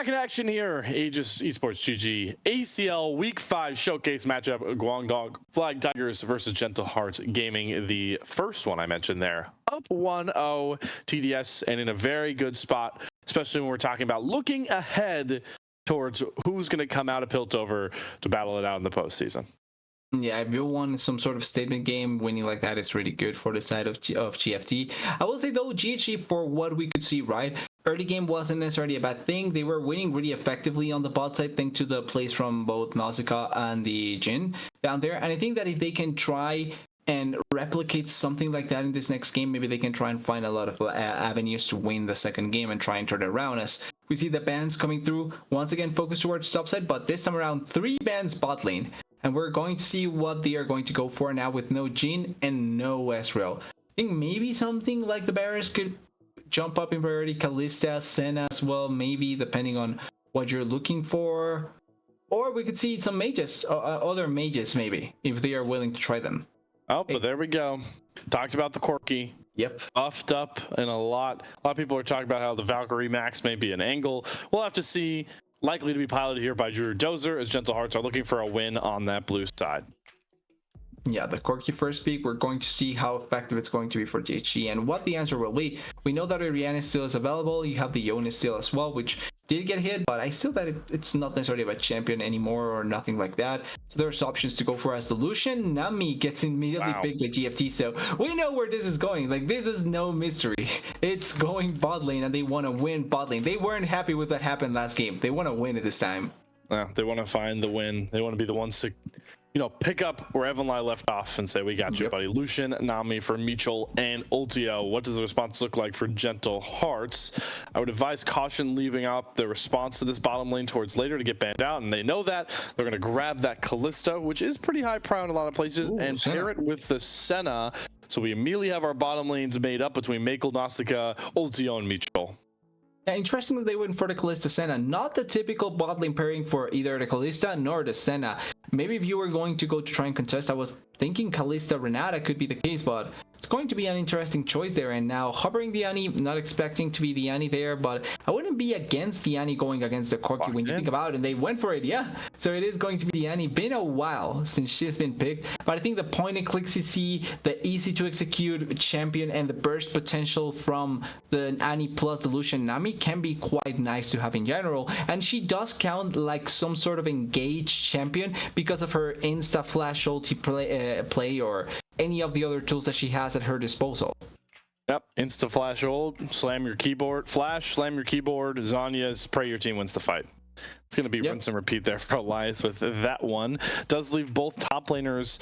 Back in action here, Aegis Esports GG ACL Week 5 showcase matchup, Guangdong Flag Tigers versus Gentle Hearts Gaming, the first one I mentioned there. Up 1-0 TDS and in a very good spot, especially when we're talking about looking ahead towards who's going to come out of Piltover to battle it out in the postseason. Yeah, if you want some sort of statement game, winning like that is really good for the side of GFT. I will say though, GG, for what we could see, right? Early game wasn't necessarily a bad thing. They were winning really effectively on the bot side, thanks to the plays from both Nausicaa and the Jhin down there. And I think that if they can try and replicate something like that in this next game, maybe they can try and find a lot of avenues to win the second game and try and turn it around. As we see the bans coming through, once again focused towards top side, but this time around 3 bans bot lane. And we're going to see what they are going to go for now with no Jhin and no Ezreal. I think maybe something like the Barons could jump up in priority, Kalista, Senna as well, maybe, depending on what you're looking for. Or we could see some mages, other mages maybe, if they are willing to try them. Oh, but there we go. Talked about the Corki. Yep. Buffed up, and a lot of people are talking about how the Valkyrie Max may be an angle. We'll have to see. Likely to be piloted here by Drew Dozer, as Gentle Hearts are looking for a win on that blue side. Yeah, the Corki first pick, we're going to see how effective it's going to be for GG and what the answer will be. We know that Orianna still is available. You have the Yone still as well, which did get hit, but I still that it's not necessarily about champion anymore or nothing like that. So there's options to go for as the Lucian. Nami gets immediately picked by GFT, so we know where this is going. Like, this is no mystery. It's going bot lane, and they want to win bot lane. They weren't happy with what happened last game. They want to win it this time. Yeah, they want to find the win. They want to be the ones to, pick up where Evanlai left off and say, we got you, buddy. Lucian, Nami for Mitchell, and Ultio. What does the response look like for Gentle Hearts? I would advise caution leaving out the response to this bottom lane towards later to get banned out, and they know that. They're going to grab that Kalista, which is pretty high pro in a lot of places, and pair it with the Senna. So we immediately have our bottom lanes made up between Makel, Nausicaa, Ultio, and Mitchell. Yeah, interestingly, they went for the Kalista Senna. Not the typical bot lane pairing for either the Kalista nor the Senna. Maybe if you were going to go to try and contest, I was thinking Kalista Renata could be the case, but it's going to be an interesting choice there. And now hovering the Annie, not expecting to be the Annie there, but I wouldn't be against the Annie going against the Corki when you think about it, and they went for it, yeah. So it is going to be the Annie. Been a while since she's been picked, but I think the point and click CC, the easy to execute champion, and the burst potential from the Annie plus the Lucian Nami can be quite nice to have in general. And she does count like some sort of engaged champion because of her insta flash ulti play or any of the other tools that she has at her disposal. Yep, insta flash ult, slam your keyboard, flash, slam your keyboard, Zanya's pray your team wins the fight. It's going to be rinse and repeat there for Elias with that one. Does leave both top laners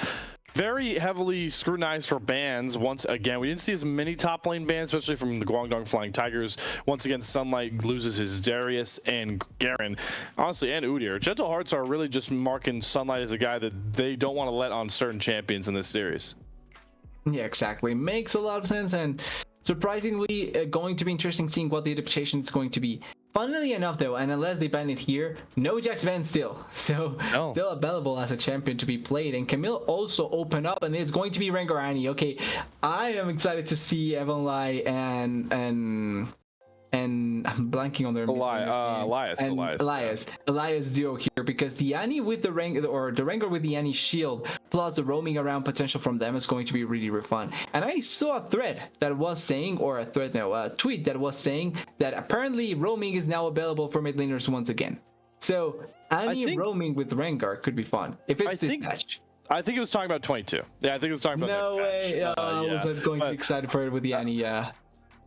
very heavily scrutinized for bans. Once again, we didn't see as many top lane bans, especially from the Guangdong Flying Tigers. Once again, Sunlight loses his Darius and Garen, honestly, and Udyr. Gentle Hearts are really just marking Sunlight as a guy that they don't want to let on certain champions in this series. Yeah, exactly. Makes a lot of sense, and surprisingly going to be interesting seeing what the adaptation is going to be. Funnily enough though, and unless they ban it here, no Jax ban still. So still available as a champion to be played. And Camille also open up, and it's going to be Rengar Annie. Okay, I am excited to see Evanlai and I'm blanking on their Elias duo here, because the Annie with the Rengar with the Annie shield plus the roaming around potential from them is going to be really, really fun. And I saw a thread that was saying, a tweet that was saying that apparently roaming is now available for mid laners once again. So Annie roaming with Rengar could be fun if it's this patch. I think it was talking about 22. Yeah, I think it was talking about no way. I was going to be excited for it with the Annie.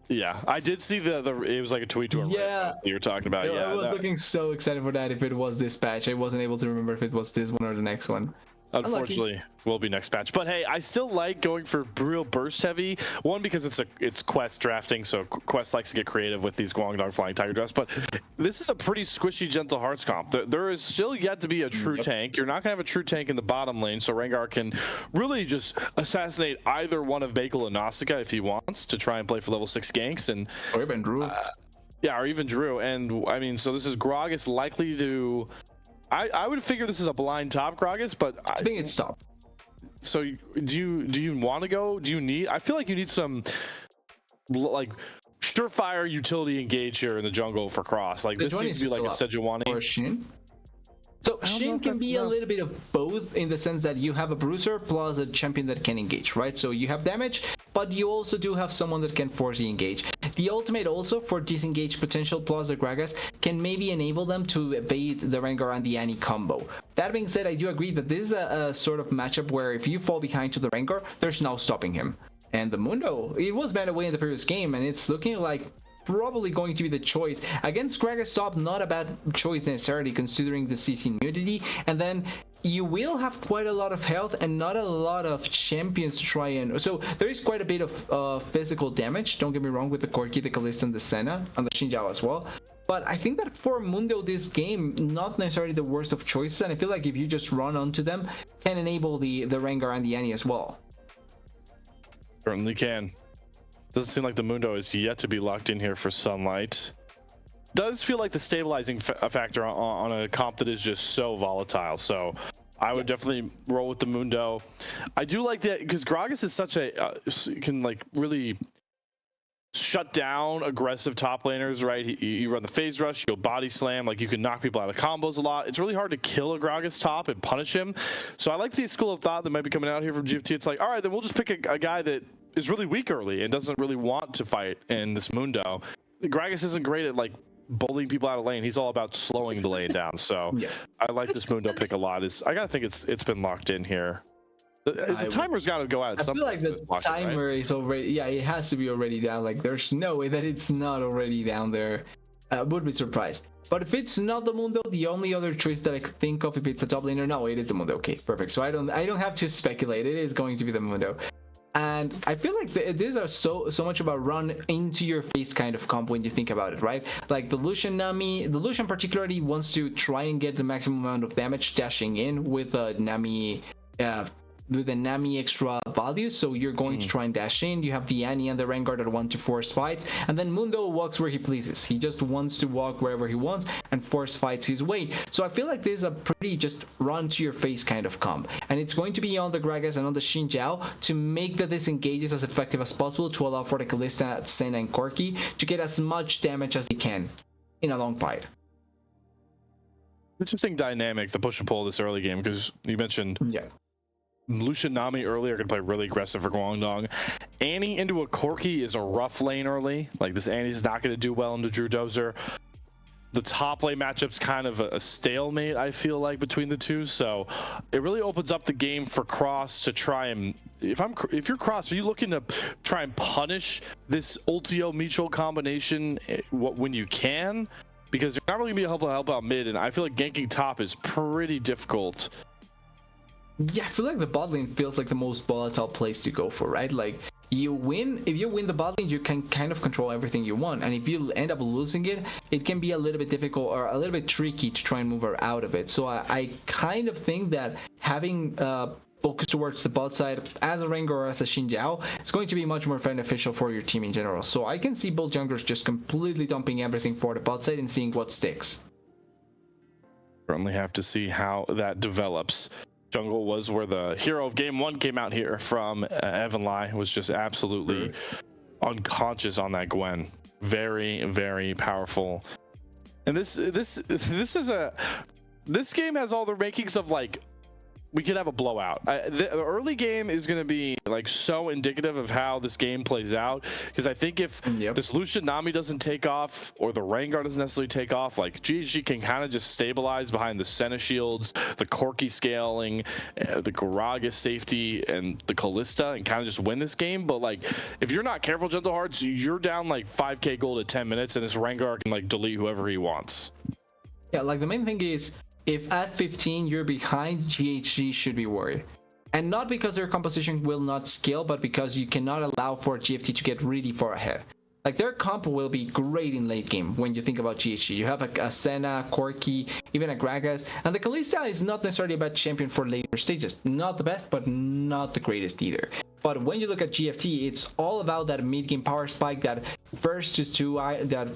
Yeah, I did see it was like a tweet to a you were talking about. I was looking so excited for that if it was this patch. I wasn't able to remember if it was this one or the next one. Unfortunately, will be next patch. But hey, I still like going for real burst heavy. One, because it's quest drafting, so quest likes to get creative with these Guangdong Flying Tiger drafts. But this is a pretty squishy Gentle Hearts comp. There is still yet to be a true tank. You're not gonna have a true tank in the bottom lane, so Rengar can really just assassinate either one of Bakel and Nausicaa if he wants to try and play for level 6 ganks, and or even Drew. Or even Drew. And I mean, so this is Gragas likely to. I would figure this is a blind top Gragas, but I think it's top. So do you want to go? Do you need? I feel like you need some like surefire utility engage here in the jungle for Cross. Like, this needs to be like a Sejuani. Or Shin. So Shin can be a little bit of both in the sense that you have a bruiser plus a champion that can engage, right? So you have damage, but you also do have someone that can force the engage. The ultimate also for disengage potential plus the Gragas can maybe enable them to evade the Rengar and the Annie combo. That being said, I do agree that this is a sort of matchup where if you fall behind to the Rengar, there's no stopping him. And the Mundo, it was banned away in the previous game, and it's looking like probably going to be the choice against Gragas top. Not a bad choice necessarily considering the CC immunity, and then you will have quite a lot of health and not a lot of champions to try and, so there is quite a bit of physical damage, don't get me wrong, with the Corki, the Kalista, and the Senna, and the Xin Zhao as well. But I think that for Mundo this game, not necessarily the worst of choices, and I feel like if you just run onto them, can enable the Rengar and the Annie as well. Certainly can. Doesn't seem like the Mundo is yet to be locked in here for Sunlight. Does feel like the stabilizing factor on a comp that is just so volatile. So I would definitely roll with the Mundo. I do like that because Gragas is such a can like really shut down aggressive top laners, right? You run the phase rush, you go body slam, like you can knock people out of combos a lot. It's really hard to kill a Gragas top and punish him. So I like the school of thought that might be coming out here from GFT. It's like, all right, then we'll just pick a guy that is really weak early and doesn't really want to fight in this Mundo. Gragas isn't great at like bullying people out of lane. He's all about slowing the lane down. So I like this Mundo pick a lot. I gotta think it's been locked in here. The timer's got to go out at some point. I feel like the timer is already, yeah, it has to be already down. Like, there's no way that it's not already down there. Would be surprised. But if it's not the Mundo, the only other choice that I could think of, if it's a top laner, no, it is the Mundo. Okay, perfect. So I don't have to speculate. It is going to be the Mundo. And I feel like these are so much about run into your face kind of comp when you think about it, right? Like the Lucian Nami, the Lucian particularly wants to try and get the maximum amount of damage dashing in with Nami. With the Nami extra value, so you're going to try and dash in. You have the Annie and the Rengar that want to force fights, and then Mundo walks where he pleases. He just wants to walk wherever he wants and force fights his way. So I feel like this is a pretty just run to your face kind of comp, and it's going to be on the Gragas and on the Xin Zhao to make the disengages as effective as possible to allow for the Kalista, Senna, and Corki to get as much damage as they can in a long fight. Interesting dynamic, the push and pull this early game, because you mentioned Lucian Nami earlier could play really aggressive for Guangdong. Annie into a Corki is a rough lane early. Like, this Annie's not going to do well into Drew Dozer. The top lane matchup's kind of a stalemate, I feel like, between the two. So it really opens up the game for Cross to try and, if you're Cross, are you looking to try and punish this Ultio Mitchell combination when you can? Because you're not really going to be able to help out mid, and I feel like ganking top is pretty difficult. Yeah, I feel like the bot lane feels like the most volatile place to go for, right? Like, if you win the bot lane, you can kind of control everything you want, and if you end up losing it, it can be a little bit difficult or a little bit tricky to try and move her out of it. So I kind of think that having focus towards the bot side as a Rengar or as a Xin Zhao, it's going to be much more beneficial for your team in general. So I can see both junglers just completely dumping everything for the bot side and seeing what sticks. Certainly have to see how that develops. Jungle was where the hero of game one came out here from. Evan Lai was just absolutely unconscious on that Gwen. Very, very powerful. And this game has all the makings of, like, we could have a blowout. The early game is going to be like so indicative of how this game plays out, because I think if this Lucian Nami doesn't take off or the Rengar doesn't necessarily take off, like GHG can kind of just stabilize behind the Senna shields, the Corki scaling, the Gragas safety, and the Kalista, and kind of just win this game. But like, if you're not careful, Gentle Hearts, you're down like 5k gold at 10 minutes, and this Rengar can like delete whoever he wants. Yeah, like the main thing is, if at 15 you're behind, GHG should be worried. And not because their composition will not scale, but because you cannot allow for GFT to get really far ahead. Like, their comp will be great in late game when you think about GHG. You have a Senna, Corki, even a Gragas, and the Kalista is not necessarily a bad champion for later stages. Not the best, but not the greatest either. But when you look at GFT, it's all about that mid-game power spike, that first to two, that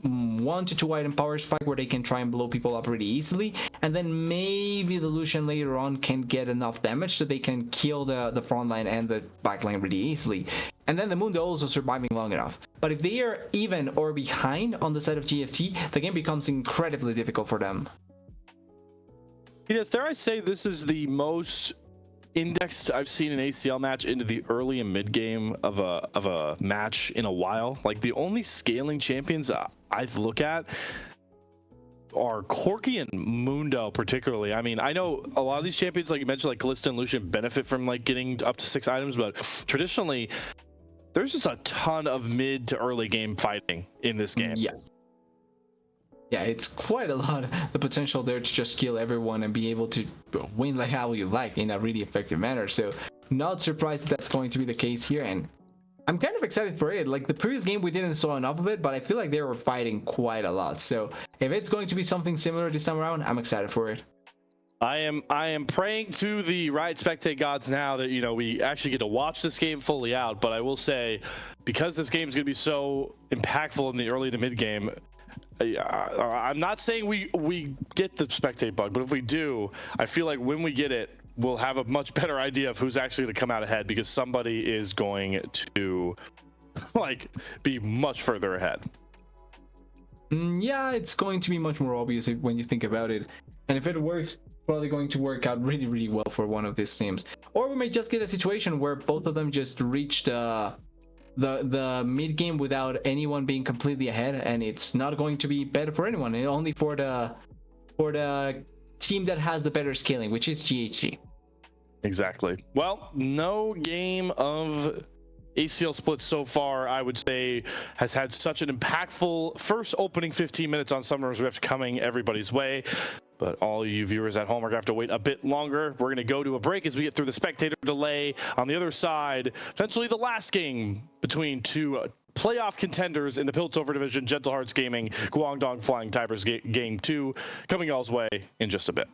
1 to 2 item power spike where they can try and blow people up really easily, and then maybe the Lucian later on can get enough damage so they can kill the front line and the back line really easily. And then the Mundo also surviving long enough. But if they are even or behind on the side of GFT, the game becomes incredibly difficult for them. Yes, dare I say this is the most indexed I've seen an ACL match into the early and mid game of a match in a while. Like, the only scaling champions I look at are Corki and Mundo particularly. I mean, I know a lot of these champions, like you mentioned, like Kalista and Lucian, benefit from like getting up to 6 items, but traditionally there's just a ton of mid to early game fighting in this game. Yeah, it's quite a lot. The potential there to just kill everyone and be able to win like how you like in a really effective manner. So not surprised that's going to be the case here, and I'm kind of excited for it. Like, the previous game we didn't saw enough of it, but I feel like they were fighting quite a lot. So if it's going to be something similar this time around, I'm excited for it. I am praying to the Riot Spectate gods now that, you know, we actually get to watch this game fully out. But I will say, because this game is going to be so impactful in the early to mid game, I'm not saying we get the spectate bug, but if we do, I feel like when we get it, we'll have a much better idea of who's actually going to come out ahead, because somebody is going to like be much further ahead. Yeah, it's going to be much more obvious when you think about it, and if it works, probably going to work out really, really well for one of these teams. Or we may just get a situation where both of them just reach the mid game without anyone being completely ahead, and it's not going to be better for anyone, only for the team that has the better scaling, which is GHG. Exactly. Well, no game of ACL splits so far, I would say, has had such an impactful first opening 15 minutes on Summer's Rift coming everybody's way. But all you viewers at home are going to have to wait a bit longer. We're going to go to a break as we get through the spectator delay. On the other side, potentially the last game between two playoff contenders in the Piltover division, Gentle Hearts Gaming, Guangdong Flying Tigers Game 2, coming y'all's way in just a bit.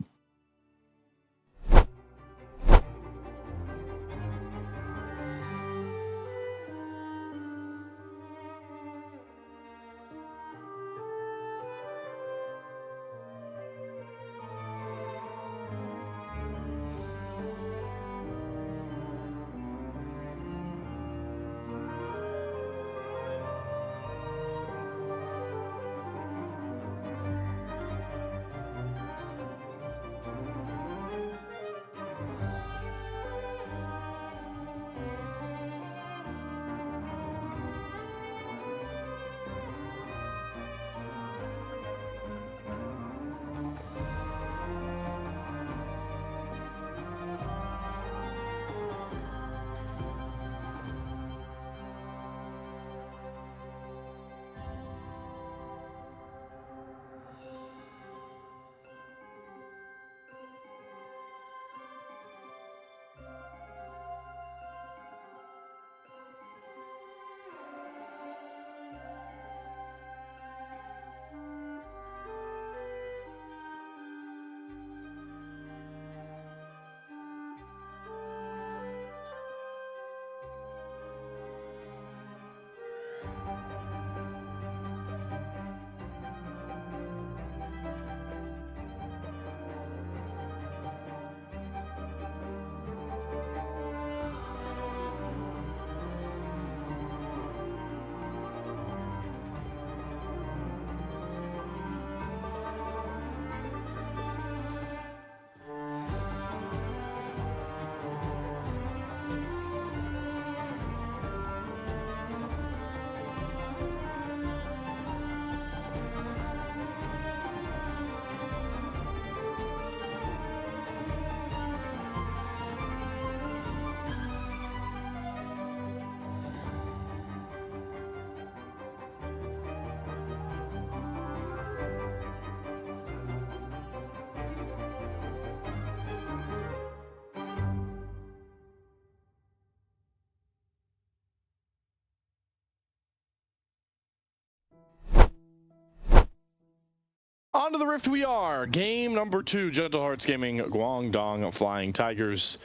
On to the Rift we are. Game number 2, Gentle Hearts Gaming, Guangdong Flying Tigers.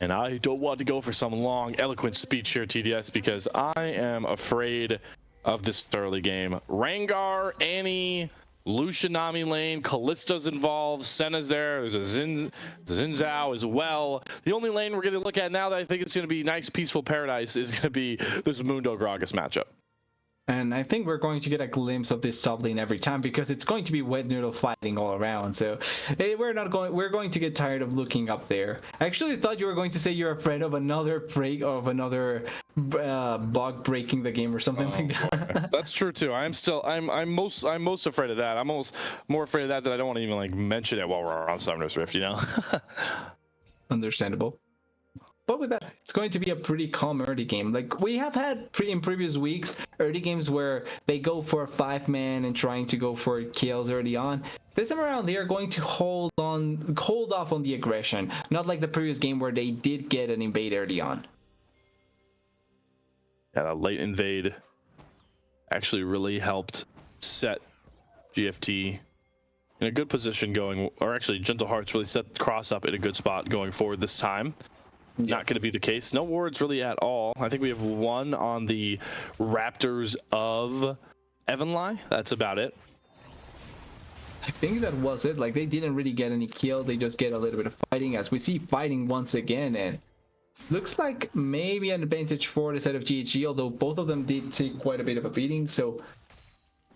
And I don't want to go for some long, eloquent speech here, TDS, because I am afraid of this early game. Rengar, Annie, Lucianami lane, Kallista's involved, Senna's there, there's a Xin Zhao as well. The only lane we're going to look at now that I think is going to be nice, peaceful paradise is going to be this Mundo Gragas matchup. And I think we're going to get a glimpse of this top lane every time because it's going to be wet noodle fighting all around. So we're going to get tired of looking up there. I actually thought you were going to say you're afraid of another bug breaking the game or something like that. That's true too. I'm most afraid of that. I'm almost more afraid of that I don't want to even like mention it while we're on Summoner's Rift, you know? Understandable. But with that, it's going to be a pretty calm early game. Like we have had in previous weeks, early games where they go for a 5-man and trying to go for kills early on. This time around, they are going to hold off on the aggression. Not like the previous game where they did get an invade early on. Yeah, that late invade actually really helped set GFT in a good position going, or actually Gentle Hearts really set Cross up in a good spot going forward this time. Not going to be the case. No wards really at all. I think we have one on the Raptors of Evenly. That's about it. I think that was it. Like they didn't really get any kill. They just get a little bit of fighting as we see fighting once again. And looks like maybe an advantage for the side of GHG, although both of them did take quite a bit of a beating. So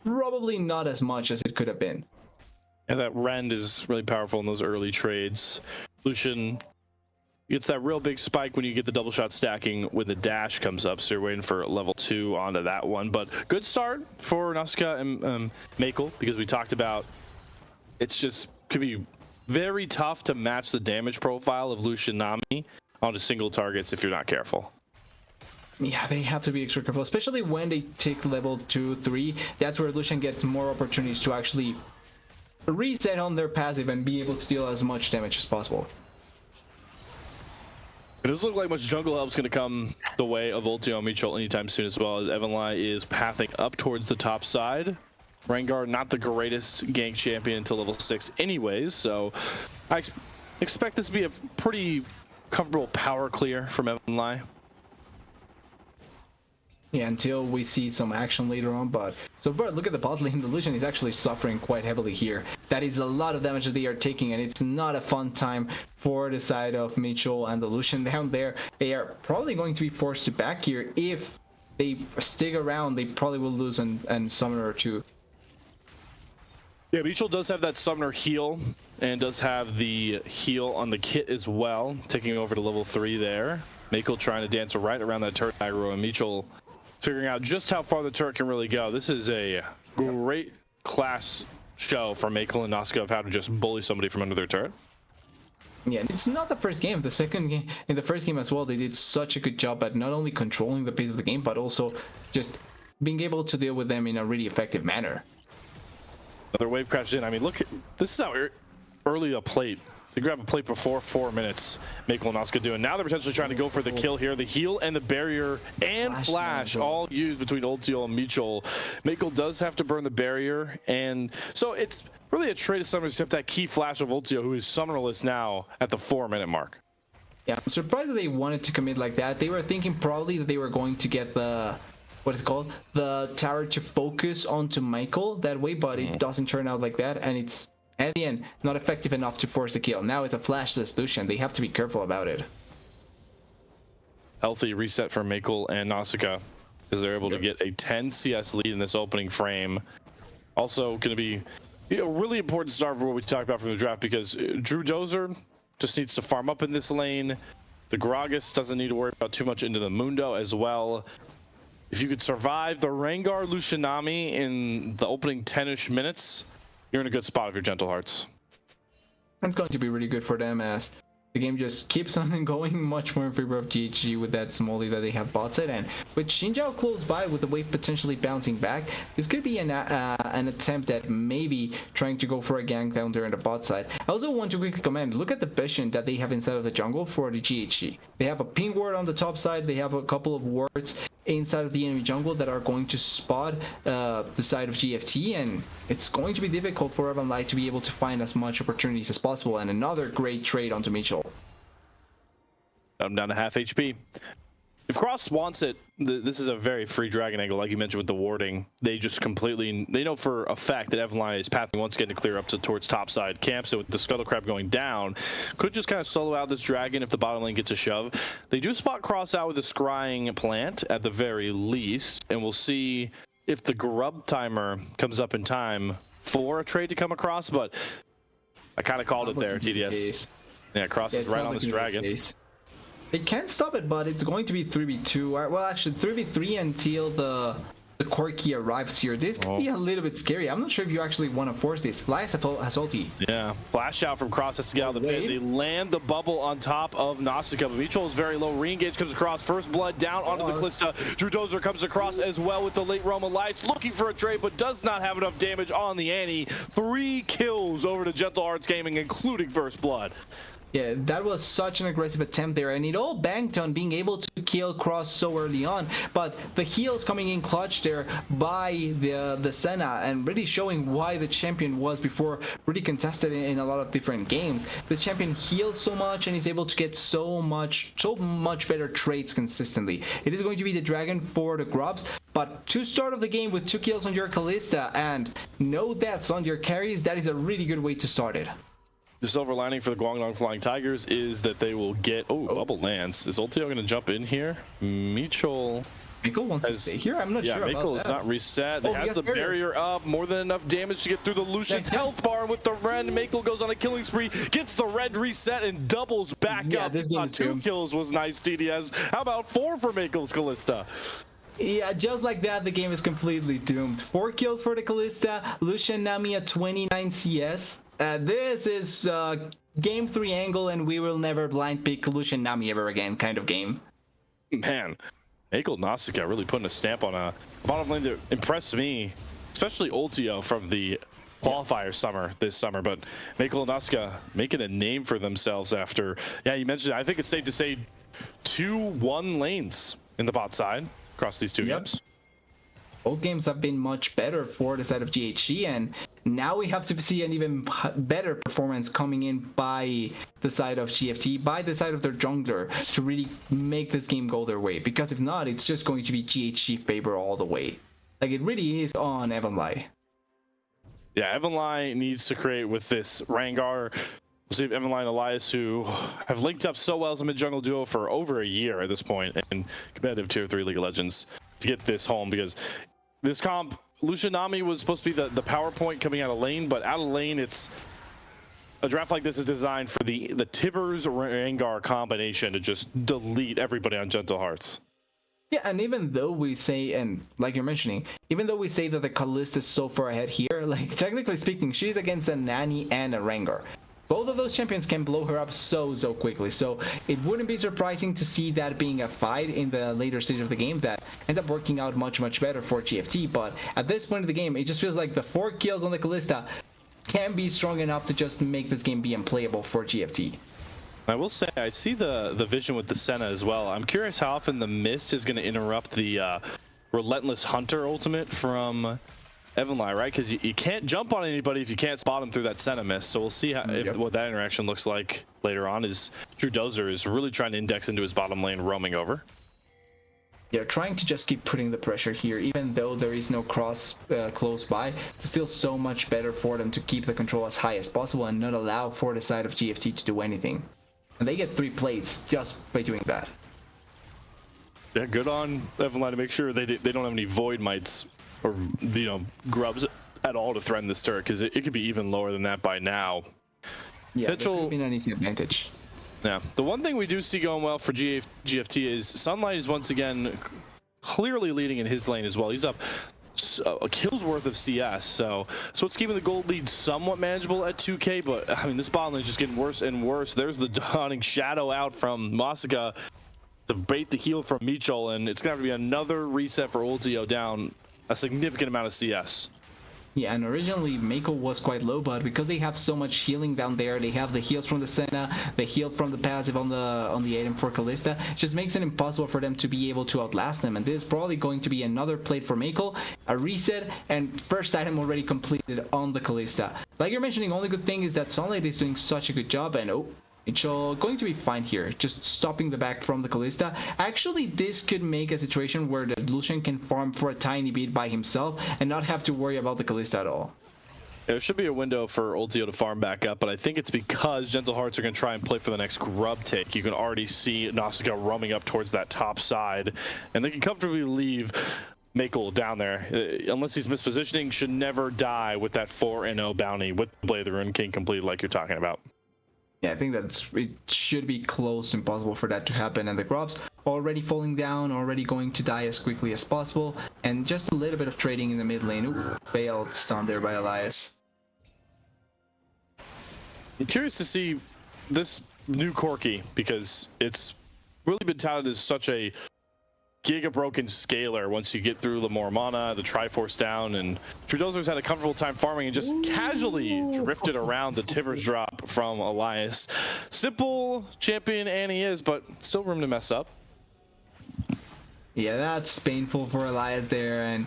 probably not as much as it could have been. And that Rend is really powerful in those early trades. Lucian gets that real big spike when you get the double shot stacking when the dash comes up, so you're waiting for level 2 onto that one. But good start for Nausica and Makel, because we talked about it's just could be very tough to match the damage profile of Lucianami onto single targets if you're not careful. Yeah, they have to be extra careful, especially when they take level 2, 3. That's where Lucian gets more opportunities to actually reset on their passive and be able to deal as much damage as possible. It doesn't look like much jungle help is going to come the way of Ultio Mitchell anytime soon, as well as Evenly is pathing up towards the top side. Rengar, not the greatest gank champion until level 6 anyways, so I expect this to be a pretty comfortable power clear from Evenly. Yeah, until we see some action later on. But so far, look at the bot lane. The Lucian is actually suffering quite heavily here. That is a lot of damage that they are taking, and it's not a fun time for the side of Mitchell and the Lucian down there. They are probably going to be forced to back here. If they stick around, they probably will lose an summoner or two. Yeah, Mitchell does have that summoner heal, and does have the heal on the kit as well, taking over to level 3 there. Makel trying to dance right around that turret aggro, and Mitchell figuring out just how far the turret can really go. This is a great class show for Makel and Nausica of how to just bully somebody from under their turret. Yeah, it's not the first game. The second game, in the first game as well, they did such a good job at not only controlling the pace of the game, but also just being able to deal with them in a really effective manner. Another wave crashed in. I mean, look, this is how early a plate. They grab a plate before 4 minutes. Makel and Nausica doing. Now they're potentially trying to go for the kill here. The heal and the barrier and flash all used between Ultio and Mitchell. Makel does have to burn the barrier, and so it's really a trade of summoners except that key flash of Ultio, who is summonerless now at the 4-minute mark. Yeah, I'm surprised that they wanted to commit like that. They were thinking probably that they were going to get the the tower to focus onto Makel that way, but it doesn't turn out like that, and it's at the end not effective enough to force the kill. Now it's a flashless Lucian. They have to be careful about it. Healthy reset for Makel and Nausica, because they're able to get a 10 CS lead in this opening frame. Also going to be a really important start for what we talked about from the draft, because Drew Dozer just needs to farm up in this lane. The Gragas doesn't need to worry about too much into the Mundo as well. If you could survive the Rengar Lucianami in the opening 10-ish minutes, you're in a good spot if you're Gentle Hearts. That's going to be really good for them, as the game just keeps on going much more in favor of GHG with that small lead that they have bot side, and with Xin Zhao close by with the wave potentially bouncing back, this could be an attempt at maybe trying to go for a gank down there in the bot side. I also want to quickly comment, look at the vision that they have inside of the jungle for the GHG. They have a ping ward on the top side, they have a couple of wards inside of the enemy jungle that are going to spot the side of GFT, and it's going to be difficult for Evenly to be able to find as much opportunities as possible. And another great trade onto Mitchell. I'm down to half HP. If Cross wants it, this is a very free dragon angle, like you mentioned with the warding. They just completely, they know for a fact that Evanline is pathing once again to clear up towards topside camp. So with the Scuttle Crab going down, could just kind of solo out this dragon if the bottom lane gets a shove. They do spot Cross out with a scrying plant at the very least, and we'll see if the grub timer comes up in time for a trade to come across. But I kind of called it there, TDS. Yeah, Cross is right on this dragon. They can't stop it, but it's going to be 3v2. Well, actually, 3v3 until the Corki arrives here. This could be a little bit scary. I'm not sure if you actually want to force this. Flash has ulti. Yeah, flash out from Cross has to get out of the pit. They land the bubble on top of Nausicaa. But Mitchell is very low. Re-engage comes across. First blood down onto the Kalista. Drew Dozer comes across as well with the late Roma Lights, looking for a trade, but does not have enough damage on the Annie. 3 kills over to Gentle Hearts Gaming, including first blood. Yeah, that was such an aggressive attempt there, and it all banked on being able to kill Cross so early on. But the heals coming in clutch there by the Senna, and really showing why the champion was before really contested in a lot of different games. The champion heals so much and is able to get so much better trades consistently. It is going to be the dragon for the grubs, but to start of the game with 2 kills on your Kalista and no deaths on your carries, that is a really good way to start it. The silver lining for the Guangdong Flying Tigers is that they will get... bubble lands. Is Ultio going to jump in here? Mitchell wants to stay here? I'm not sure about Mikkel is not reset. They has the barrier up. More than enough damage to get through the Lucian's health bar with the red. Mikkel goes on a killing spree, gets the red reset, and doubles back up. This game is 2 kills was nice, TDS. How about 4 for Mikkel's Kalista? Yeah, just like that, the game is completely doomed. 4 kills for the Kalista. Lucian Nami at 29 CS. This is game 3 angle, and we will never blind pick Lucian Nami ever again kind of game. Man, Mikkel Nausicaa really putting a stamp on a bottom lane that impressed me, especially Ultio from the qualifier this summer. But Mikkel Nausicaa making a name for themselves after, you mentioned, I think it's safe to say 2-1 lanes in the bot side across these 2 games. Both games have been much better for the side of GHG, and now we have to see an even better performance coming in by the side of GFT, by the side of their jungler, to really make this game go their way. Because if not, it's just going to be GHG favor all the way. Like, it really is on Evanline. Yeah, Evanline needs to create with this Rangar. We'll see if Evanline and Elias, who have linked up so well as a mid-jungle duo for over a year at this point in competitive Tier 3 League of Legends, to get this home. Because this comp, Lucian Nami was supposed to be the power point coming out of lane, but out of lane, it's a draft like this is designed for the Tibbers Rangar combination to just delete everybody on Gentle Hearts. Yeah, and even though we say, and like you're mentioning, even though we say that the Kalista is so far ahead here, like technically speaking, she's against a Nani and a Rengar. Both of those champions can blow her up so quickly, so it wouldn't be surprising to see that being a fight in the later stage of the game that ends up working out much better for GFT. But at this point of the game, it just feels like the 4 kills on the Kalista can be strong enough to just make this game be unplayable for GFT. I will say, I see the vision with the Senna as well. I'm curious how often the Mist is going to interrupt the Relentless Hunter ultimate from Evanline, right? Because you can't jump on anybody if you can't spot them through that Senna Mist. So we'll see how, what that interaction looks like later on. Is Drew Dozer is really trying to index into his bottom lane, roaming over. Yeah, trying to just keep putting the pressure here, even though there is no cross close by. It's still so much better for them to keep the control as high as possible and not allow for the side of GFT to do anything. And they get 3 plates just by doing that. Yeah, good on Evanline to make sure they don't have any Void Mites or, grubs at all to threaten this turret, because it could be even lower than that by now. Yeah, that could be an easy advantage. Yeah, the one thing we do see going well for GFT is Sunlight is once again clearly leading in his lane as well. He's up a kill's worth of CS, so it's keeping the gold lead somewhat manageable at 2k, but I mean, this bottom lane is just getting worse and worse. There's the dawning shadow out from Nausicaa to bait the heal from Mitchell, and it's gonna have to be another reset for Ultio down a significant amount of CS. Yeah, and originally Mako was quite low, but because they have so much healing down there, they have the heals from the Senna, the heal from the passive on the item for Kalista, it just makes it impossible for them to be able to outlast them. And this is probably going to be another plate for Mako, a reset, and first item already completed on the Kalista. Like you're mentioning, only good thing is that Sunlight is doing such a good job, and It's going to be fine here, just stopping the back from the Kalista. Actually, this could make a situation where the Lucian can farm for a tiny bit by himself and not have to worry about the Kalista at all. There should be a window for Ultio to farm back up, but I think it's because Gentle Hearts are going to try and play for the next grub take. You can already see Nausicaa roaming up towards that top side, and they can comfortably leave Makel down there. Unless he's mispositioning, should never die with that 4-0 bounty with Blade of the Rune King completed like you're talking about. Yeah, I think it should be close to impossible for that to happen, and the grubs already falling down, already going to die as quickly as possible, and just a little bit of trading in the mid lane. Ooh, failed stun there by Elias. I'm curious to see this new Corki, because it's really been touted as such a giga broken scaler once you get through the more mana, the Triforce down, and Trudozer's had a comfortable time farming and just casually drifted around the Tibbers drop from Elias. Simple champion Annie is, but still room to mess up. Yeah, that's painful for Elias there, and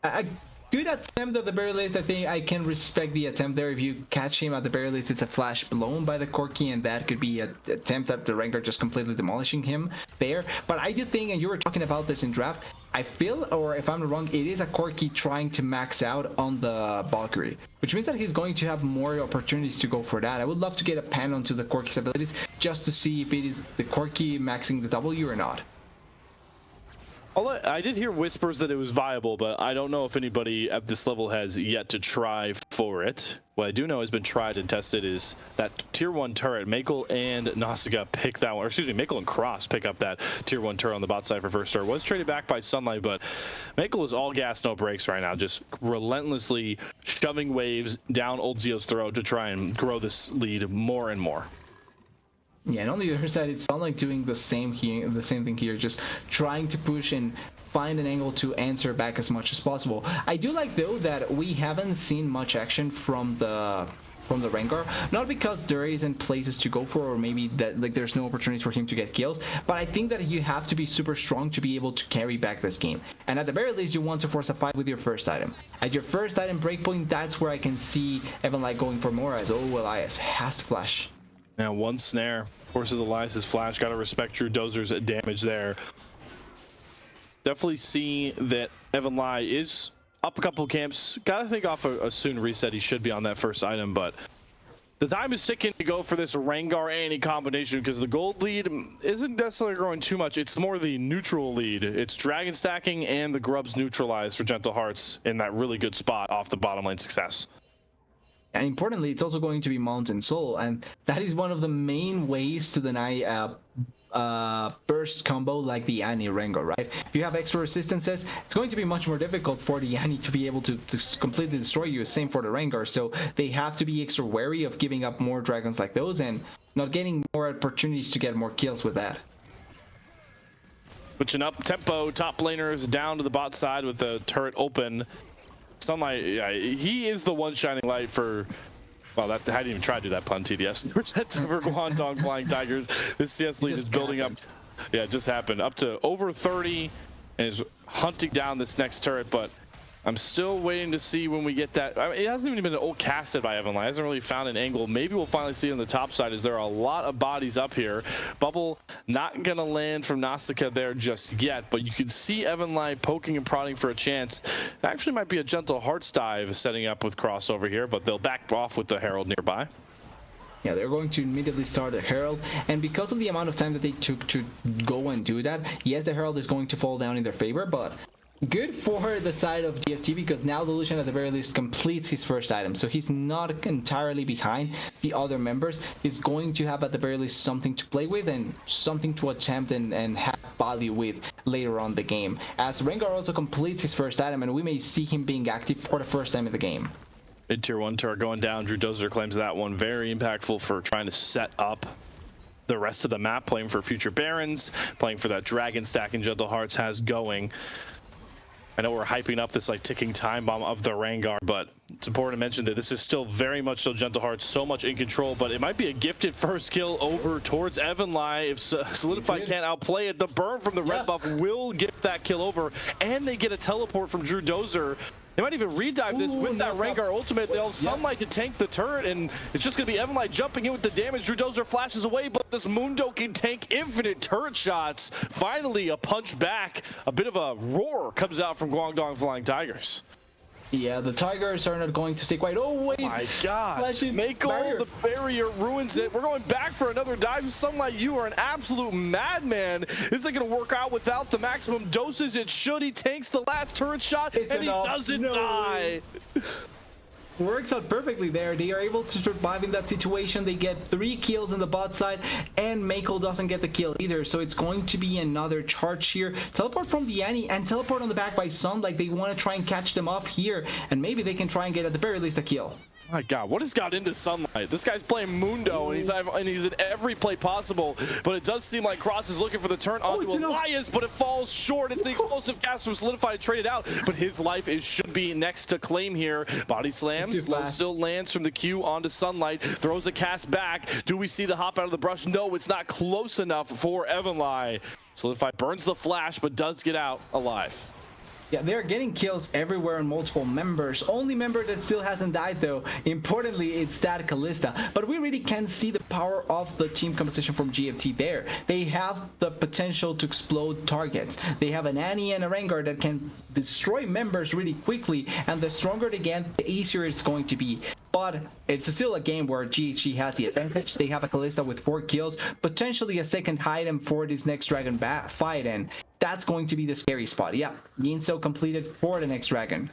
a good attempt at the very least. I think I can respect the attempt there. If you catch him at the very least, it's a flash blown by the Corki, and that could be an attempt at the Rengar just completely demolishing him there. But I do think, and you were talking about this in draft, I feel, or if I'm not wrong, it is a Corki trying to max out on the Valkyrie, which means that he's going to have more opportunities to go for that. I would love to get a pan onto the Corki's abilities just to see if it is the Corki maxing the W or not. I did hear whispers that it was viable, but I don't know if anybody at this level has yet to try for it. What I do know has been tried and tested is that tier 1 turret. Makel and Nausicaa pick that one, or excuse me, Makel and Cross pick up that tier 1 turret on the bot side for first turret. Was traded back by Sunlight, but Makel is all gas, no brakes right now, just relentlessly shoving waves down Ultio's throat to try and grow this lead more and more. Yeah, and on the other side, it's not like doing the same thing here, just trying to push and find an angle to answer back as much as possible. I do like though that we haven't seen much action from the Rengar, not because there isn't places to go for, or maybe that like there's no opportunities for him to get kills, but I think that you have to be super strong to be able to carry back this game, and at the very least you want to force a fight with your first item. At your first item breakpoint, that's where I can see Evan Light going for more, as Elias has flash. Now one snare forces Elias's flash. Gotta respect Trudozer's damage there. Definitely see that Evan Lai is up a couple camps. Gotta think off a soon reset. He should be on that first item, but the time is ticking to go for this Rengar Annie combination, because the gold lead isn't necessarily growing too much. It's more the neutral lead. It's dragon stacking and the grubs neutralized for Gentle Hearts in that really good spot off the bottom lane success. And importantly, it's also going to be Mountain Soul, and that is one of the main ways to deny burst combo like the Annie Rengar, right? If you have extra resistances, it's going to be much more difficult for the Annie to be able to completely destroy you. Same for the Rengar, so they have to be extra wary of giving up more dragons like those and not getting more opportunities to get more kills with that. Switching up tempo, top laners down to the bot side with the turret open. Sunlight, yeah, he is the one shining light for, well, that I didn't even try to do that pun, TDS. Percent over Guangdong Flying Tigers. This CS lead is building up. Yeah, it just happened. Up to over 30 and is hunting down this next turret, but I'm still waiting to see when we get that. I mean, it hasn't even been casted by Evan Lai. Hasn't really found an angle. Maybe we'll finally see it on the top side, as there are a lot of bodies up here. Bubble not gonna land from Nausicaa there just yet, but you can see Evan Lai poking and prodding for a chance. It actually might be a Gentle Hearts dive setting up with crossover here, but they'll back off with the Herald nearby. Yeah, they're going to immediately start the Herald, and because of the amount of time that they took to go and do that, yes, the Herald is going to fall down in their favor, but good for the side of GFT, because now the Lucian at the very least completes his first item, so he's not entirely behind the other members. He's going to have at the very least something to play with and something to attempt and have value with later on the game, as Rengar also completes his first item, and we may see him being active for the first time in the game. Mid tier 1 turret going down. Trudozer claims that one very impactful for trying to set up the rest of the map, playing for future Barons, playing for that dragon stack and Gentle Hearts has going. I know we're hyping up this like ticking time bomb of the Rengar, but It's important to mention that this is still very much so Gentle Hearts, so much in control, but it might be a gifted first kill over towards Evanly. If Solidify can't outplay it, the burn from the red buff will gift that kill over, and they get a teleport from Drew Dozer. They might even redive this with that Rengar ultimate. They'll Sunlight to tank the turret, and it's just going to be Evanly jumping in with the damage. Drew Dozer flashes away, but this Mundo can tank infinite turret shots. Finally, a punch back. A bit of a roar comes out from Guangdong Flying Tigers. Yeah, the Tigers are not going to stay quiet. Oh, wait. My God. Mako, the barrier ruins it. We're going back for another dive. Sunlight, you are an absolute madman. This isn't going to work out without the maximum dosage. It should. He tanks the last turret shot, and he doesn't die. Works out perfectly there. They are able to survive in that situation. They get 3 kills on the bot side, and Mako doesn't get the kill either. So it's going to be another charge here. Teleport from the Annie and teleport on the back by Sun. Like, they want to try and catch them off here, and maybe they can try and get at the very least a kill. My God, what has got into Sunlight? This guy's playing Mundo, and he's in every play possible. But it does seem like Cross is looking for the turn onto Elias, but it falls short. It's the explosive cast from Solidify to trade it out, but his life should be next to claim here. Body slams, still lands from the Q onto Sunlight, throws a cast back. Do we see the hop out of the brush? No, it's not close enough for Evanly. Solidify burns the flash, but does get out alive. Yeah, they're getting kills everywhere on multiple members. Only member that still hasn't died, though, importantly, it's that Kalista. But we really can see the power of the team composition from GFT there. They have the potential to explode targets. They have an Annie and a Rengar that can destroy members really quickly, and the stronger they get, the easier it's going to be. But it's still a game where GHG has the advantage. They have a Kalista with 4 kills, potentially a second item for this next Dragon fight, and that's going to be the scary spot. Yeah, Yinso completed for the next Dragon.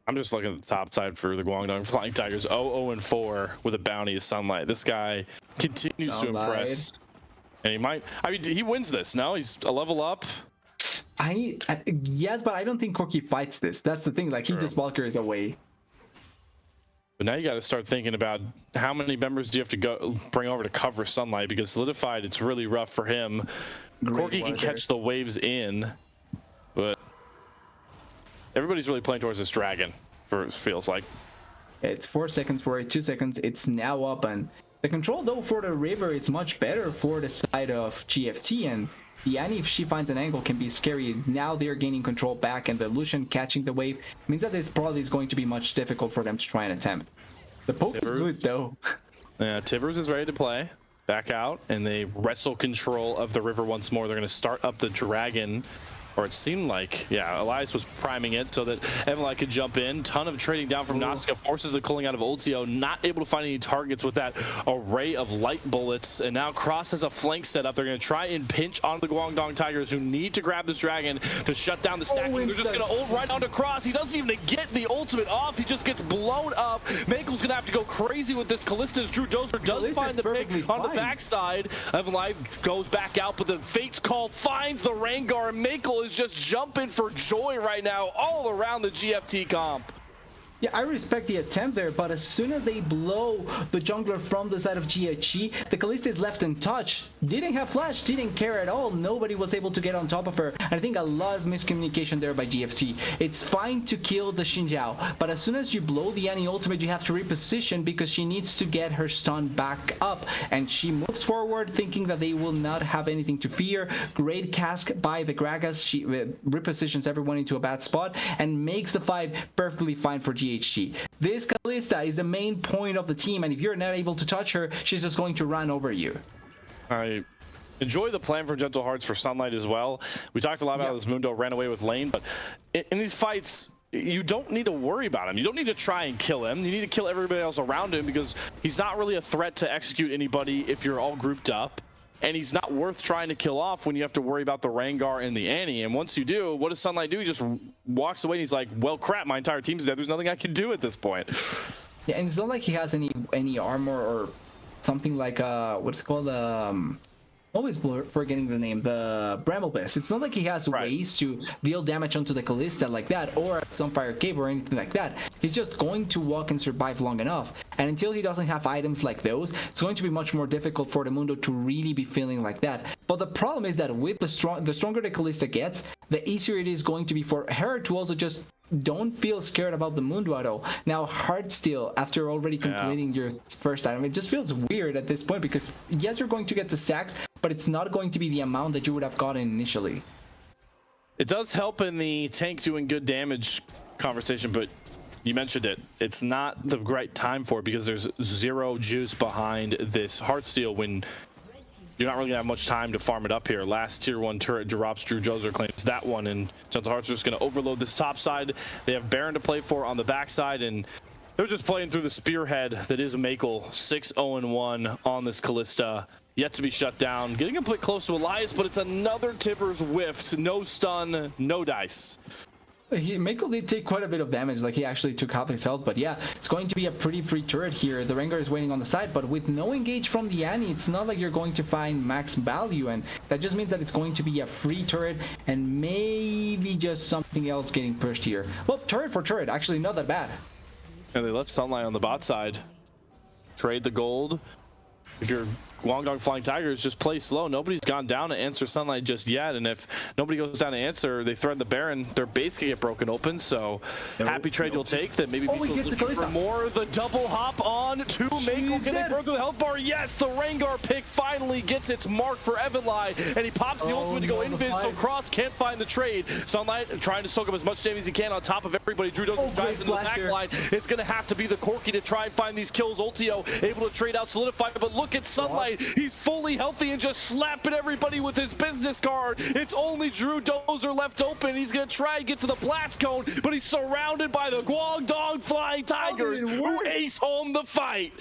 I'm just looking at the top side for the Guangdong Flying Tigers. 0-4 with a bounty of Sunlight. This guy continues to impress. And he might, I mean, he wins this. No, he's a level up. Yes, but I don't think Corki fights this. That's the thing. Like, he just Valkyries away. But now you got to start thinking about how many members do you have to bring over to cover Sunlight, because Solidified, it's really rough for him. Corki can catch the waves in, but everybody's really playing towards this dragon, feels like. It's 4 seconds for it, 2 seconds. It's now up, and the control though for the river is much better for the side of GFT, and the Annie, if she finds an angle, can be scary. Now they're gaining control back, and the Lucian catching the wave means that this probably is going to be much difficult for them to try and attempt. The poke is good though. Yeah, Tibbers is ready to play. Back out, and they wrestle control of the river once more. They're going to start up the dragon, or it seemed like, yeah, Elias was priming it so that Evanly could jump in. Ton of trading down from Nazca, forces the culling out of Ultio, not able to find any targets with that array of light bullets. And now Cross has a flank set up. They're going to try and pinch onto the Guangdong Tigers, who need to grab this dragon to shut down the stacking. They're just going to ult right onto Cross. He doesn't even get the ultimate off. He just gets blown up. Makel's going to have to go crazy with this. Kalista's Drew Dozer does find the pick on the backside. Evanly goes back out, but the Fate's Call finds the Rengar, and Makel is just jumping for joy right now all around the GFT comp. Yeah, I respect the attempt there, but as soon as they blow the jungler from the side of GHG, the Kalista is left untouched. Didn't have flash, didn't care at all. Nobody was able to get on top of her. And I think a lot of miscommunication there by GFT. It's fine to kill the Xin Zhao, but as soon as you blow the Annie ultimate, you have to reposition because she needs to get her stun back up. And she moves forward thinking that they will not have anything to fear. Great cask by the Gragas. She repositions everyone into a bad spot and makes the fight perfectly fine for GHG. This Kalista is the main point of the team, and if you're not able to touch her, she's just going to run over you. I enjoy the plan from Gentle Hearts for Sunlight as well. We talked a lot about this Mundo ran away with lane, but in these fights, you don't need to worry about him. You don't need to try and kill him. You need to kill everybody else around him, because he's not really a threat to execute anybody if you're all grouped up. And he's not worth trying to kill off when you have to worry about the Rengar and the Annie. And once you do, what does Sunlight do? He just walks away and he's like, well, crap, my entire team's dead. There's nothing I can do at this point. Yeah, and it's not like he has any armor or something like, what's it called? Always forgetting the name, the Bramblebest. It's not like he has ways to deal damage onto the Kalista like that, or Sunfire Cave or anything like that. He's just going to walk and survive long enough. And until he doesn't have items like those, it's going to be much more difficult for the Mundo to really be feeling like that. But the problem is that with the stronger the Kalista gets, the easier it is going to be for her to also just don't feel scared about the Mundo at all. Now, Heartsteel, after already completing your first item, it just feels weird at this point because, yes, you're going to get the stacks, but it's not going to be the amount that you would have gotten initially. It does help in the tank doing good damage conversation, but you mentioned it. It's not the right time for it because there's zero juice behind this Heartsteel when you're not really gonna have much time to farm it up here. Last tier 1 turret drops. Drew Joser claims that one, and Gentle Hearts are just gonna overload this top side. They have Baron to play for on the backside, and they're just playing through the spearhead that is Makel. 6-0-1 on this Kalista. Yet to be shut down. Getting a bit close to Elias, but it's another Tibbers whiffed. No stun, no dice. Makel did take quite a bit of damage, like he actually took half his health, but yeah, it's going to be a pretty free turret here. The Rengar is waiting on the side, but with no engage from the Annie, it's not like you're going to find max value, and that just means that it's going to be a free turret and maybe just something else getting pushed here. Well, turret for turret, actually not that bad. And they left Sunlight on the bot side. Trade the gold. If you're Guangdong Flying Tigers, just play slow. Nobody's gone down to answer Sunlight just yet, and if nobody goes down to answer, they threaten the Baron, their base can get broken open, so happy trade you'll take that. Maybe people looking for more. The double hop on to Makel. Can they burn through the health bar? Yes, the Rengar pick finally gets its mark for Evanlai, and he pops the ultimate to go invis, so Cross can't find the trade. Sunlight trying to soak up as much damage as he can on top of everybody. Drew Dozer drives into the back line. It's going to have to be the Corki to try and find these kills. Ultio able to trade out Solidify, but look at Sunlight. He's fully healthy and just slapping everybody with his business card. It's only Drew Dozer left open. He's going to try and get to the blast cone, but he's surrounded by the Guangdong Flying Tigers who ace home the fight.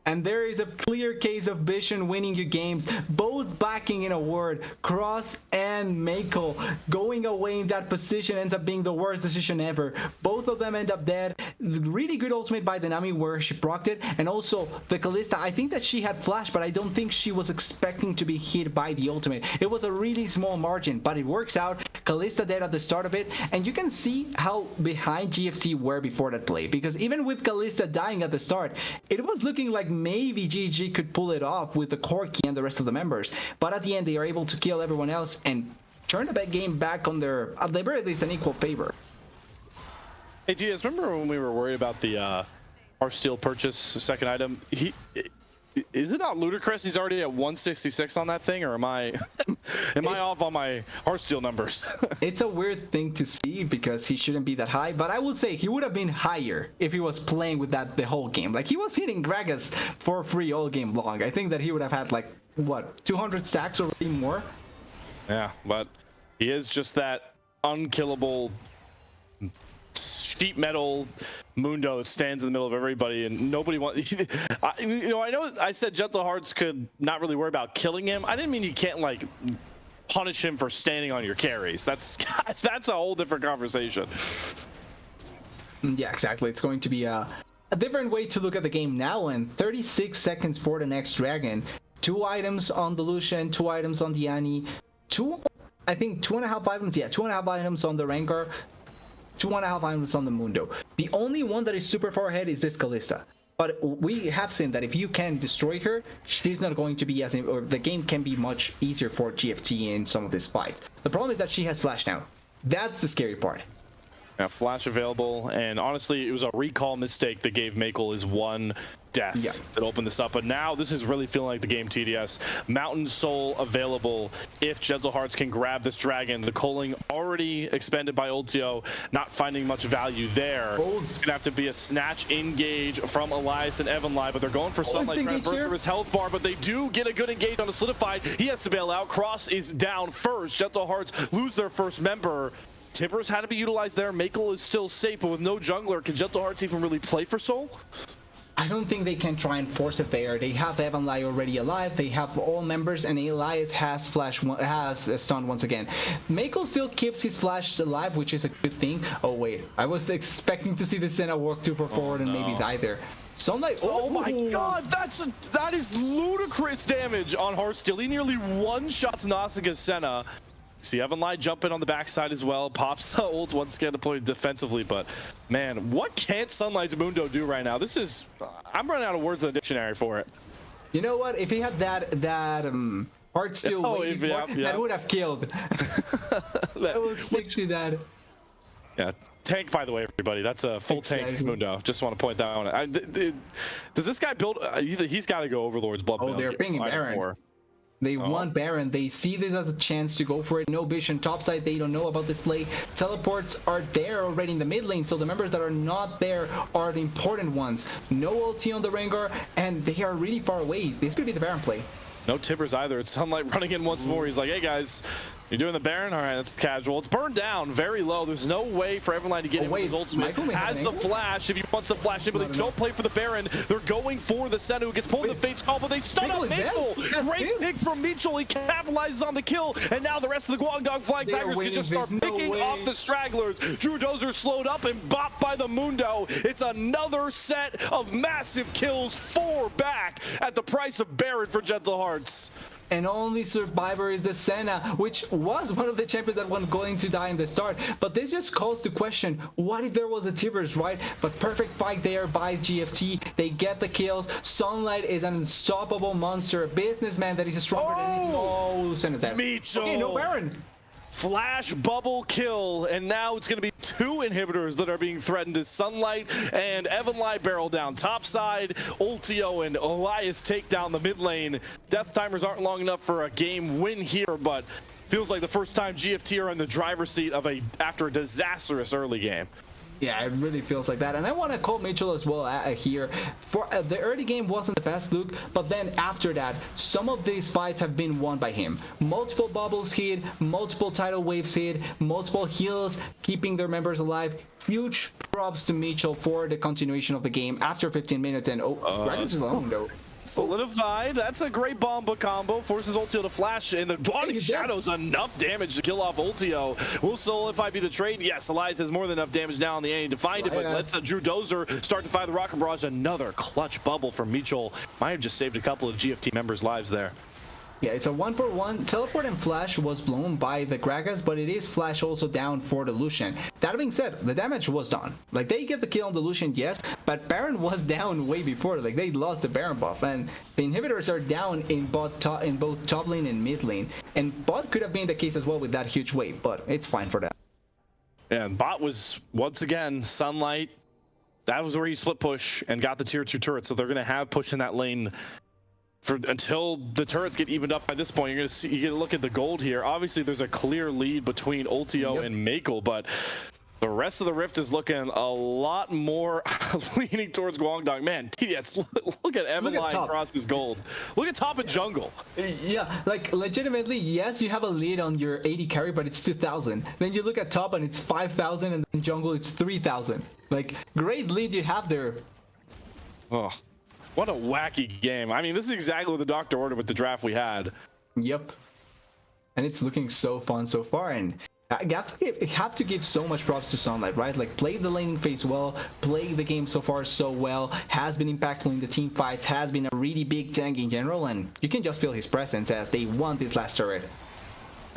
And there is a clear case of Vision winning you games, both backing in a word. Cross and Makel going away in that position ends up being the worst decision ever. Both of them end up dead. Really good ultimate by the Nami where she procced it. And also the Kalista, I think that she had flash, but I don't think she was expecting to be hit by the ultimate. It was a really small margin, but it works out. Kalista dead at the start of it. And you can see how behind GFT were before that play. Because even with Kalista dying at the start, it was looking like maybe GG could pull it off with the Corki and the rest of the members, but at the end they are able to kill everyone else and turn the game back on their, at the very least, an equal favor. Hey GS, remember when we were worried about the Heartsteel purchase second item? Is it not ludicrous he's already at 166 on that thing, or am I off on my Heartsteel numbers? It's a weird thing to see because he shouldn't be that high, but I would say he would have been higher if he was playing with that the whole game. Like, he was hitting Gragas for free all game long. I think that he would have had like, what, 200 stacks or even more? Yeah, but he is just that unkillable sheet metal Mundo that stands in the middle of everybody, and nobody wants. I know I said Gentle Hearts could not really worry about killing him. I didn't mean you can't like punish him for standing on your carries. That's a whole different conversation. Yeah, exactly. It's going to be a different way to look at the game now. And 36 seconds for the next dragon. 2 items on the Lucian, 2 items on the Annie, I think 2.5 items. Yeah, 2.5 items on the Rengar. 2.5 items on the Mundo. The only one that is super far ahead is this Kalista. But we have seen that if you can destroy her, she's not going to be as, or the game can be much easier for GFT in some of these fights. The problem is that she has flash now. That's the scary part. Yeah, flash available, and honestly, it was a recall mistake that gave Makel his one death that opened this up. But now this is really feeling like the game TDS. Mountain Soul available if Gentle Hearts can grab this dragon. The culling already expended by Ultio, not finding much value there. It's gonna have to be a snatch engage from Elias and Evanlai, but they're going for Sunlight trying to burn through his health bar, but they do get a good engage on a Solidified. He has to bail out. Cross is down first. Gentle Hearts lose their first member. Tibbers had to be utilized there. Makel is still safe, but with no jungler, can Gentle Hearts even really play for Soul? I don't think they can try and force it there. They have Evanlai already alive. They have all members, and Elias has stun once again. Makel still keeps his flash alive, which is a good thing. Oh wait, I was expecting to see the Senna walk too far forward and maybe die there. Sunlight. Oh my god, that is ludicrous damage on Heartsteel. He nearly one-shots Nasuka's Senna. See Evanlai jumping on the backside as well. Pops the ult once again deployed defensively, but man, what can't Sunlight Mundo do right now? This is, I'm running out of words in the dictionary for it. You know what? If he had that Heartsteel waiting for, that would have killed. I will stick to that. Yeah, tank, by the way, everybody. That's a full tank Mundo. Just want to point that out. Does this guy build? He's got to go Overlord's Blood. Oh, they're pinging Baron. They want Baron. They see this as a chance to go for it. No vision. Topside, they don't know about this play. Teleports are there already in the mid lane, so the members that are not there are the important ones. No ulti on the Rengar, and they are really far away. This could be the Baron play. No tippers either. It's Sunlight running in once more. He's like, hey guys, you're doing the Baron? All right, that's casual. It's burned down very low. There's no way for Everline to get in with his ultimate. Has the flash if he wants to flash in, but they don't play for the Baron. They're going for the Senna, who gets pulled in the Fate's Call, but they stun up Mitchell. Great pick from Mitchell. He capitalizes on the kill, and now the rest of the Guangdong Flying Tigers can just start picking off the stragglers. Drew Dozer slowed up and bopped by the Mundo. It's another set of massive kills, 4 back at the price of Baron for Gentle Hearts. And only survivor is the Senna, which was one of the champions that was going to die in the start. But this just calls to question, what if there was a Tivers, right? But perfect fight there by GFT. They get the kills. Sunlight is an unstoppable monster, a businessman that is stronger than no Senna's dead. Mitchell. Okay, no Baron. Flash bubble kill, and now it's going to be 2 inhibitors that are being threatened as Sunlight and Evan Lai barrel down topside. Ultio and Elias take down the mid lane. Death timers aren't long enough for a game win here, but feels like the first time GFT are in the driver's seat of after a disastrous early game. Yeah, it really feels like that. And I want to call Mitchell as well here. For the early game wasn't the best look, but then after that, some of these fights have been won by him. Multiple bubbles hit, multiple tidal waves hit, multiple heals, keeping their members alive. Huge props to Mitchell for the continuation of the game after 15 minutes. And Gragas is alone though. Solidified. That's a great Bomba combo. Forces Ultio to flash, and the Dawning Shadows enough damage to kill off Ultio. Will Solidify be the trade? Yes, Elias has more than enough damage now on the Annie to find it, but let's Drew Dozer start to fire the Rocket Barrage. Another clutch bubble from Mitchell. Might have just saved a couple of GFT members' lives there. Yeah, it's a 1-for-1. Teleport and Flash was blown by the Gragas, but it is Flash also down for the Lucian. That being said, the damage was done. Like, they get the kill on the Lucian, yes, but Baron was down way before. Like, they lost the Baron buff, and the inhibitors are down in both top lane and mid lane. And bot could have been the case as well with that huge wave, but it's fine for them. And bot was, once again, Sunlight. That was where he split push and got the tier 2 turret, so they're going to have push in that lane until the turrets get evened up. By this point, you're gonna look at the gold here. Obviously, there's a clear lead between Ultio and Makel, but the rest of the Rift is looking a lot more leaning towards Guangdong. Man, TDS, look at Evan Lai across his gold. Look at top and jungle. Yeah, like legitimately, yes, you have a lead on your 80 carry, but it's 2,000. Then you look at top and it's 5,000, and in jungle it's 3,000. Like, great lead you have there. Oh. What a wacky game. I mean, this is exactly what the doctor ordered with the draft we had. Yep. And it's looking so fun so far. And you have to give so much props to Sunlight, right? Like, play the laning phase well, play the game so far so well, has been impactful in the team fights, has been a really big tank in general, and you can just feel his presence as they won this last turret.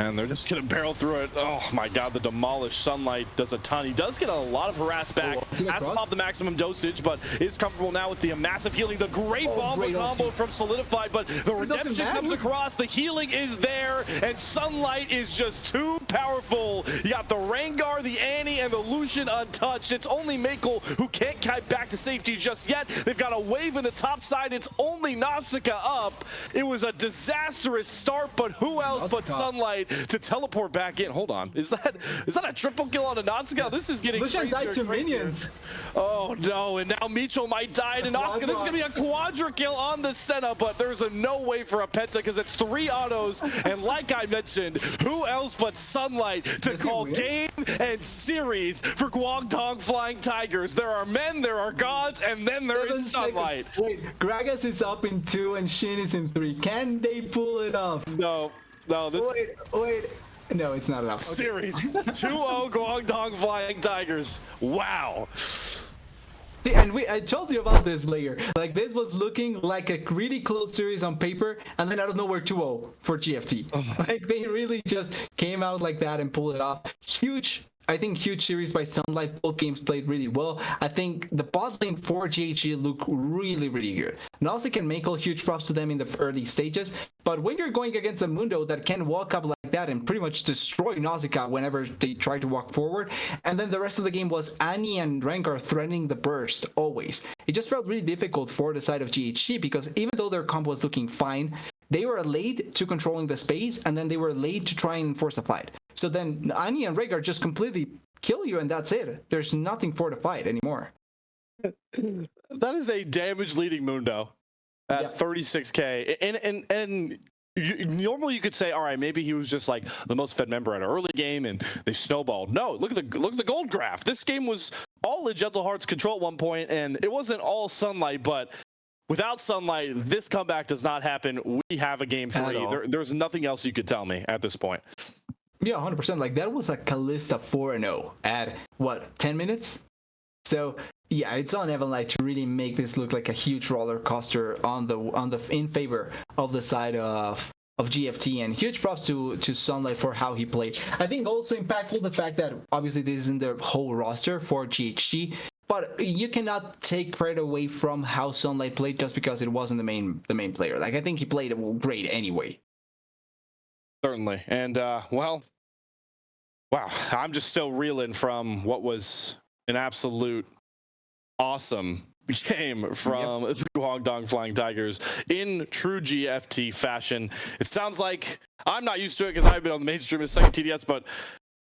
And they're just going to barrel through it. Oh my god, the demolished Sunlight does a ton. He does get a lot of harass back. Has to pop the maximum dosage, but is comfortable now with the massive healing. The great bomb combo from Solidified, but the redemption comes across. The healing is there, and Sunlight is just too powerful. You got the Rengar, the Annie, and the Lucian untouched. It's only Makel who can't get back to safety just yet. They've got a wave in the top side. It's only Nausicaa up. It was a disastrous start, but who else but Sunlight to teleport back in? Hold on, is that a triple kill on a Nausicaa? This is getting crazier died to minions. Oh no, and now Mitchell might die to Nausicaa. This is gonna be a quadra kill on the Senna, but there's no way for a penta because it's 3 autos, and like I mentioned, who else but Sunlight to call game and series for Guangdong Flying Tigers? There are men, there are gods, and then there is Sunlight. Wait, Gragas is up in 2 and Shin is in 3. Can they pull it off? No, this... Wait. No, it's not enough. Okay. Series 2-0 Guangdong Flying Tigers. Wow. See, and I told you about this layer. Like, this was looking like a really close series on paper, and then out of nowhere 2-0 for GFT. Like, they really just came out like that and pulled it off. Huge series by Sunlight. Both games played really well. I think the bot lane for GHG look really, really good. Nausicaa and Makel, huge props to them in the early stages. But when you're going against a Mundo that can walk up like that and pretty much destroy Nausicaa whenever they try to walk forward. And then the rest of the game was Annie and Rengar threatening the burst always. It just felt really difficult for the side of GHG because even though their comp was looking fine, they were late to controlling the space, and then they were late to try and force a fight. So then Annie and Rengar just completely kill you, and that's it. There's nothing for the fight anymore. That is a damage leading Mundo at 36k, and normally you could say, all right, maybe he was just like the most fed member at an early game and they snowballed. No, look at the gold graph. This game was all in Gentle Heart's control at one point, and it wasn't all Sunlight, but without Sunlight, this comeback does not happen. We have a game 3. There's nothing else you could tell me at this point. Yeah, 100%. Like, that was a Kalista 4-0 at, what, 10 minutes? So, yeah, it's on Evanlight to really make this look like a huge roller coaster on the in favor of the side of GFT, and huge props to Sunlight for how he played. I think also impactful the fact that obviously this isn't the whole roster for GHG, but you cannot take credit away from how Sunlight played just because it wasn't the main player. Like, I think he played great anyway. Certainly. And well, wow, I'm just still reeling from what was an absolute awesome game from the Guangdong Flying Tigers in true GFT fashion. It sounds like I'm not used to it because I've been on the mainstream as second TDS, but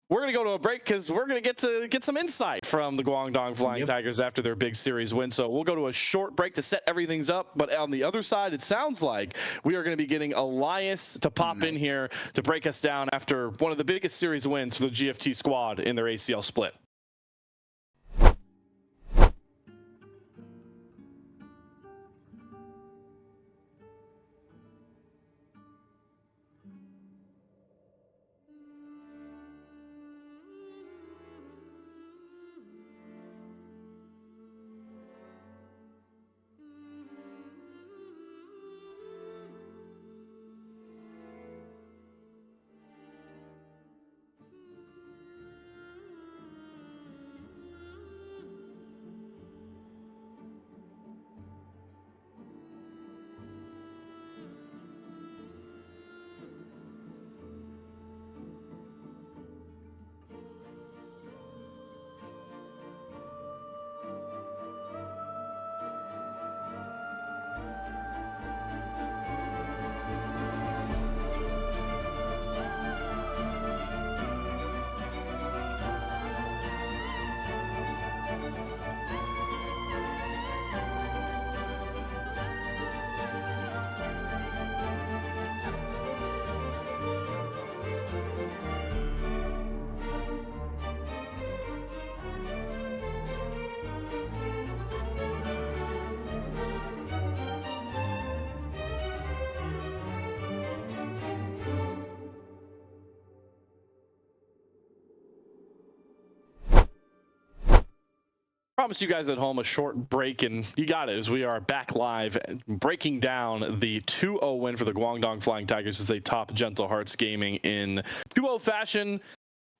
we're going to go to a break because we're going to get some insight from the Guangdong Flying Tigers after their big series win. So we'll go to a short break to set everything up. But on the other side, it sounds like we are going to be getting Elias to pop in here to break us down after one of the biggest series wins for the GFT squad in their ACL split. Promise you guys at home a short break, and you got it as we are back live breaking down the 2-0 win for the Guangdong Flying Tigers as they top Gentle Hearts Gaming in 2-0 fashion.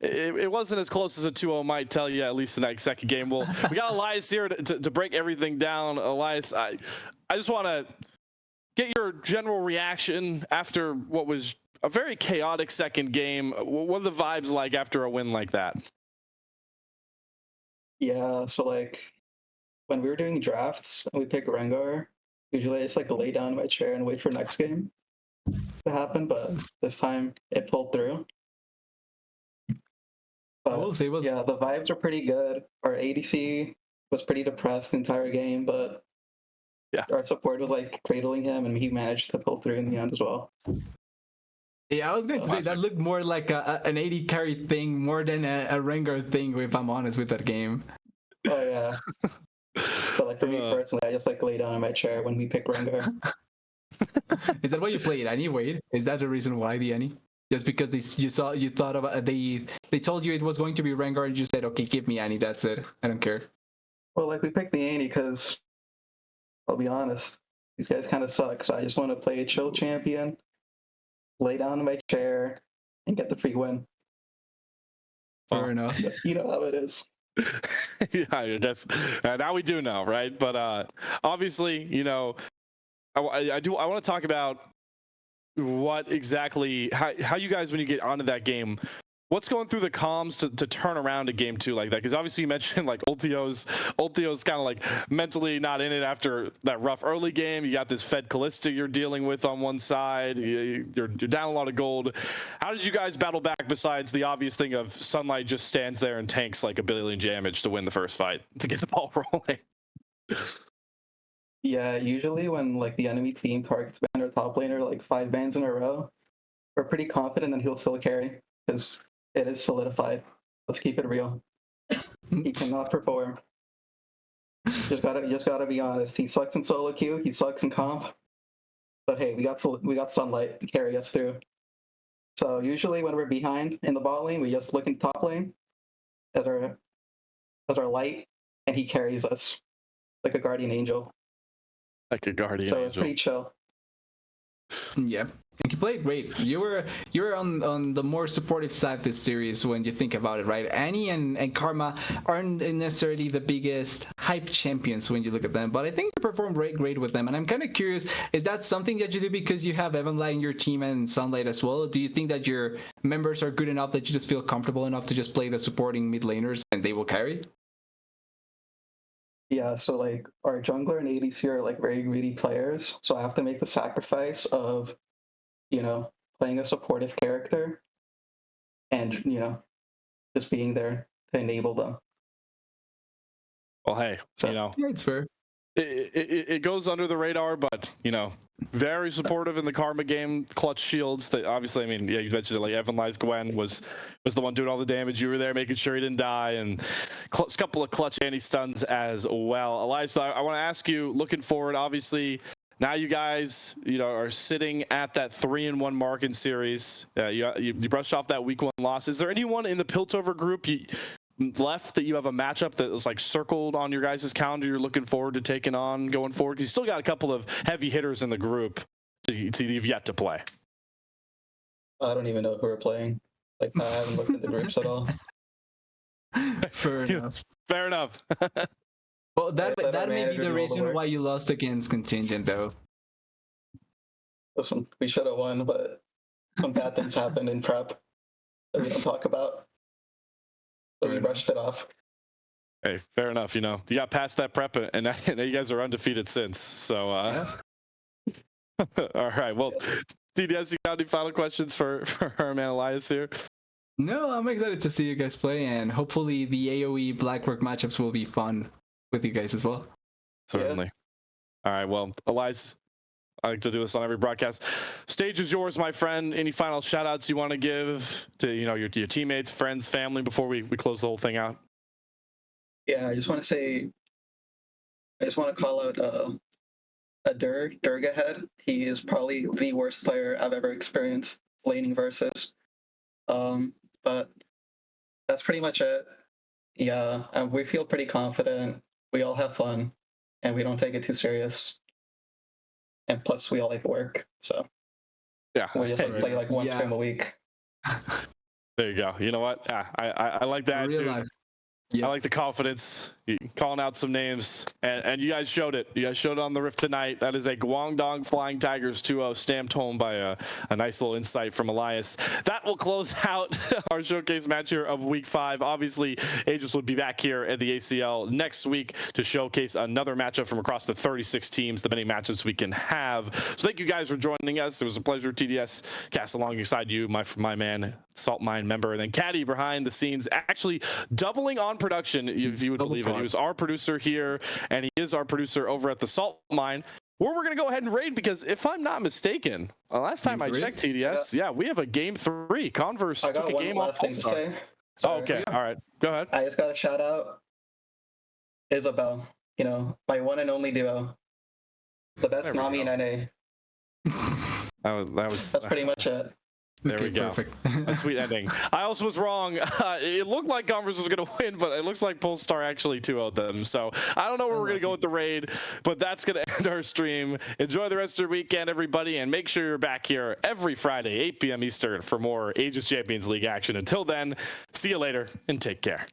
It wasn't as close as a 2-0 might tell you, at least in that second game. Well, we got Elias here to break everything down. Elias, I just want to get your general reaction after what was a very chaotic second game. What are the vibes like after a win like that? Yeah, so like when we were doing drafts and we pick Rengar, usually I just like lay down in my chair and wait for next game to happen, but this time it pulled through. But yeah, the vibes are pretty good. Our ADC was pretty depressed the entire game, but yeah, our support was like cradling him and he managed to pull through in the end as well. Yeah, I was going to say that looked more like an 80 carry thing more than a Rengar thing, if I'm honest with that game. Oh yeah. But like for me personally, I just like lay down in my chair when we pick Rengar. Is that why you played Annie? Wade? Is that the reason why the Annie? Just because you thought about they told you it was going to be Rengar and you said, okay, give me Annie, that's it. I don't care. Well, like we picked the Annie because I'll be honest, these guys kind of suck. So I just want to play a chill champion, lay down in my chair, and get the free win. Fair enough. You know how it is. Yeah, that's now we do know, right? But obviously, you know, I want to talk about what exactly, how you guys, when you get onto that game, what's going through the comms to turn around a game 2 like that? Because obviously you mentioned like Ultio's kind of like mentally not in it after that rough early game. You got this Fed Callista you're dealing with on one side. You're down a lot of gold. How did you guys battle back besides the obvious thing of Sunlight just stands there and tanks like a billion damage to win the first fight to get the ball rolling? Yeah, usually when like the enemy team targets ban or top laner like 5 bans in a row, we're pretty confident that he'll still carry because it is solidified. Let's keep it real. He cannot perform. Just gotta be honest. He sucks in solo queue. He sucks in comp. But hey, we got Sunlight to carry us through. So usually when we're behind in the bot lane, we just look in top lane as our light, and he carries us like a guardian angel. Like a guardian So angel. it's pretty chill. Yeah, and you played great. You were on the more supportive side of this series when you think about it, right? Annie and Karma aren't necessarily the biggest hype champions when you look at them, but I think you performed great with them. And I'm kind of curious, is that something that you do because you have Evanlight in your team and Sunlight as well? Do you think that your members are good enough that you just feel comfortable enough to just play the supporting mid laners and they will carry? Yeah, so like our jungler and ADC are like very greedy players, so I have to make the sacrifice of, playing a supportive character and, just being there to enable them. Well, hey, So, Yeah, it's fair. it goes under the radar, but very supportive in the Karma game. Clutch shields. That obviously, I mean, yeah, you mentioned it, like Evanli's Gwen was the one doing all the damage. You were there making sure he didn't die, and a couple of clutch anti-stuns as well. Elias, I want to ask you, looking forward, obviously, now you guys, are sitting at that 3-1 mark in series. You brushed off that week 1 loss. Is there anyone in the Piltover group left that you have a matchup that was like circled on your guys' calendar you're looking forward to taking on going forward? You still got a couple of heavy hitters in the group you've yet to play. I don't even know who we're playing. Like, I haven't looked at the groups at all. Fair enough. Fair enough. Well, that Let our may be manager the do all the reason work. why you lost against Contingent, though. Listen, we should have won, but some bad things happened in prep that we don't talk about. So we brushed it off. Hey, fair enough. You got past that prep, and now you guys are undefeated since. So, all right. Well, DDS, you got any final questions for our man Elias here? No, I'm excited to see you guys play, and hopefully the AoE Blackwork matchups will be fun with you guys as well. Certainly. All right. Well, Elias, I like to do this on every broadcast. Stage is yours, my friend. Any final shout outs you want to give to your teammates, friends, family before we close the whole thing out? Yeah, I just want to call out a Durga head. He is probably the worst player I've ever experienced laning versus. But that's pretty much it. Yeah, we feel pretty confident. We all have fun, and we don't take it too serious. And plus, we all like work, so Yeah, we just play like one scrim a week. There you go. You know what? Yeah, I like that Real too. life. Yeah. I like the confidence, calling out some names, and you guys showed it. You guys showed it on the Rift tonight. That is a Guangdong Flying Tigers 2-0 stamped home by a nice little insight from Elias. That will close out our showcase match here of week 5. Obviously, Aegis will be back here at the ACL next week to showcase another matchup from across the 36 teams, the many matchups we can have. So thank you guys for joining us. It was a pleasure, TDS, cast alongside you, my man, Salt Mine member, and then Caddy behind the scenes, actually doubling on production, if you would believe it. He was our producer here, and he is our producer over at the Salt Mine, where we're going to go ahead and raid, because if I'm not mistaken, last time I checked, TDS, yeah, we have a game 3. Converse took a game off thing to say. Oh, okay, all right, go ahead. I just got to shout out Isabel, my one and only duo, the best Nami and NA. That's pretty much it. There we go. Perfect. A sweet ending. I also was wrong. It looked like Converse was going to win, but it looks like Polestar actually 2-0'd them. So I don't know where we're going to go with the raid, but that's going to end our stream. Enjoy the rest of your weekend, everybody, and make sure you're back here every Friday, 8 p.m. Eastern, for more Aegis Champions League action. Until then, see you later, and take care.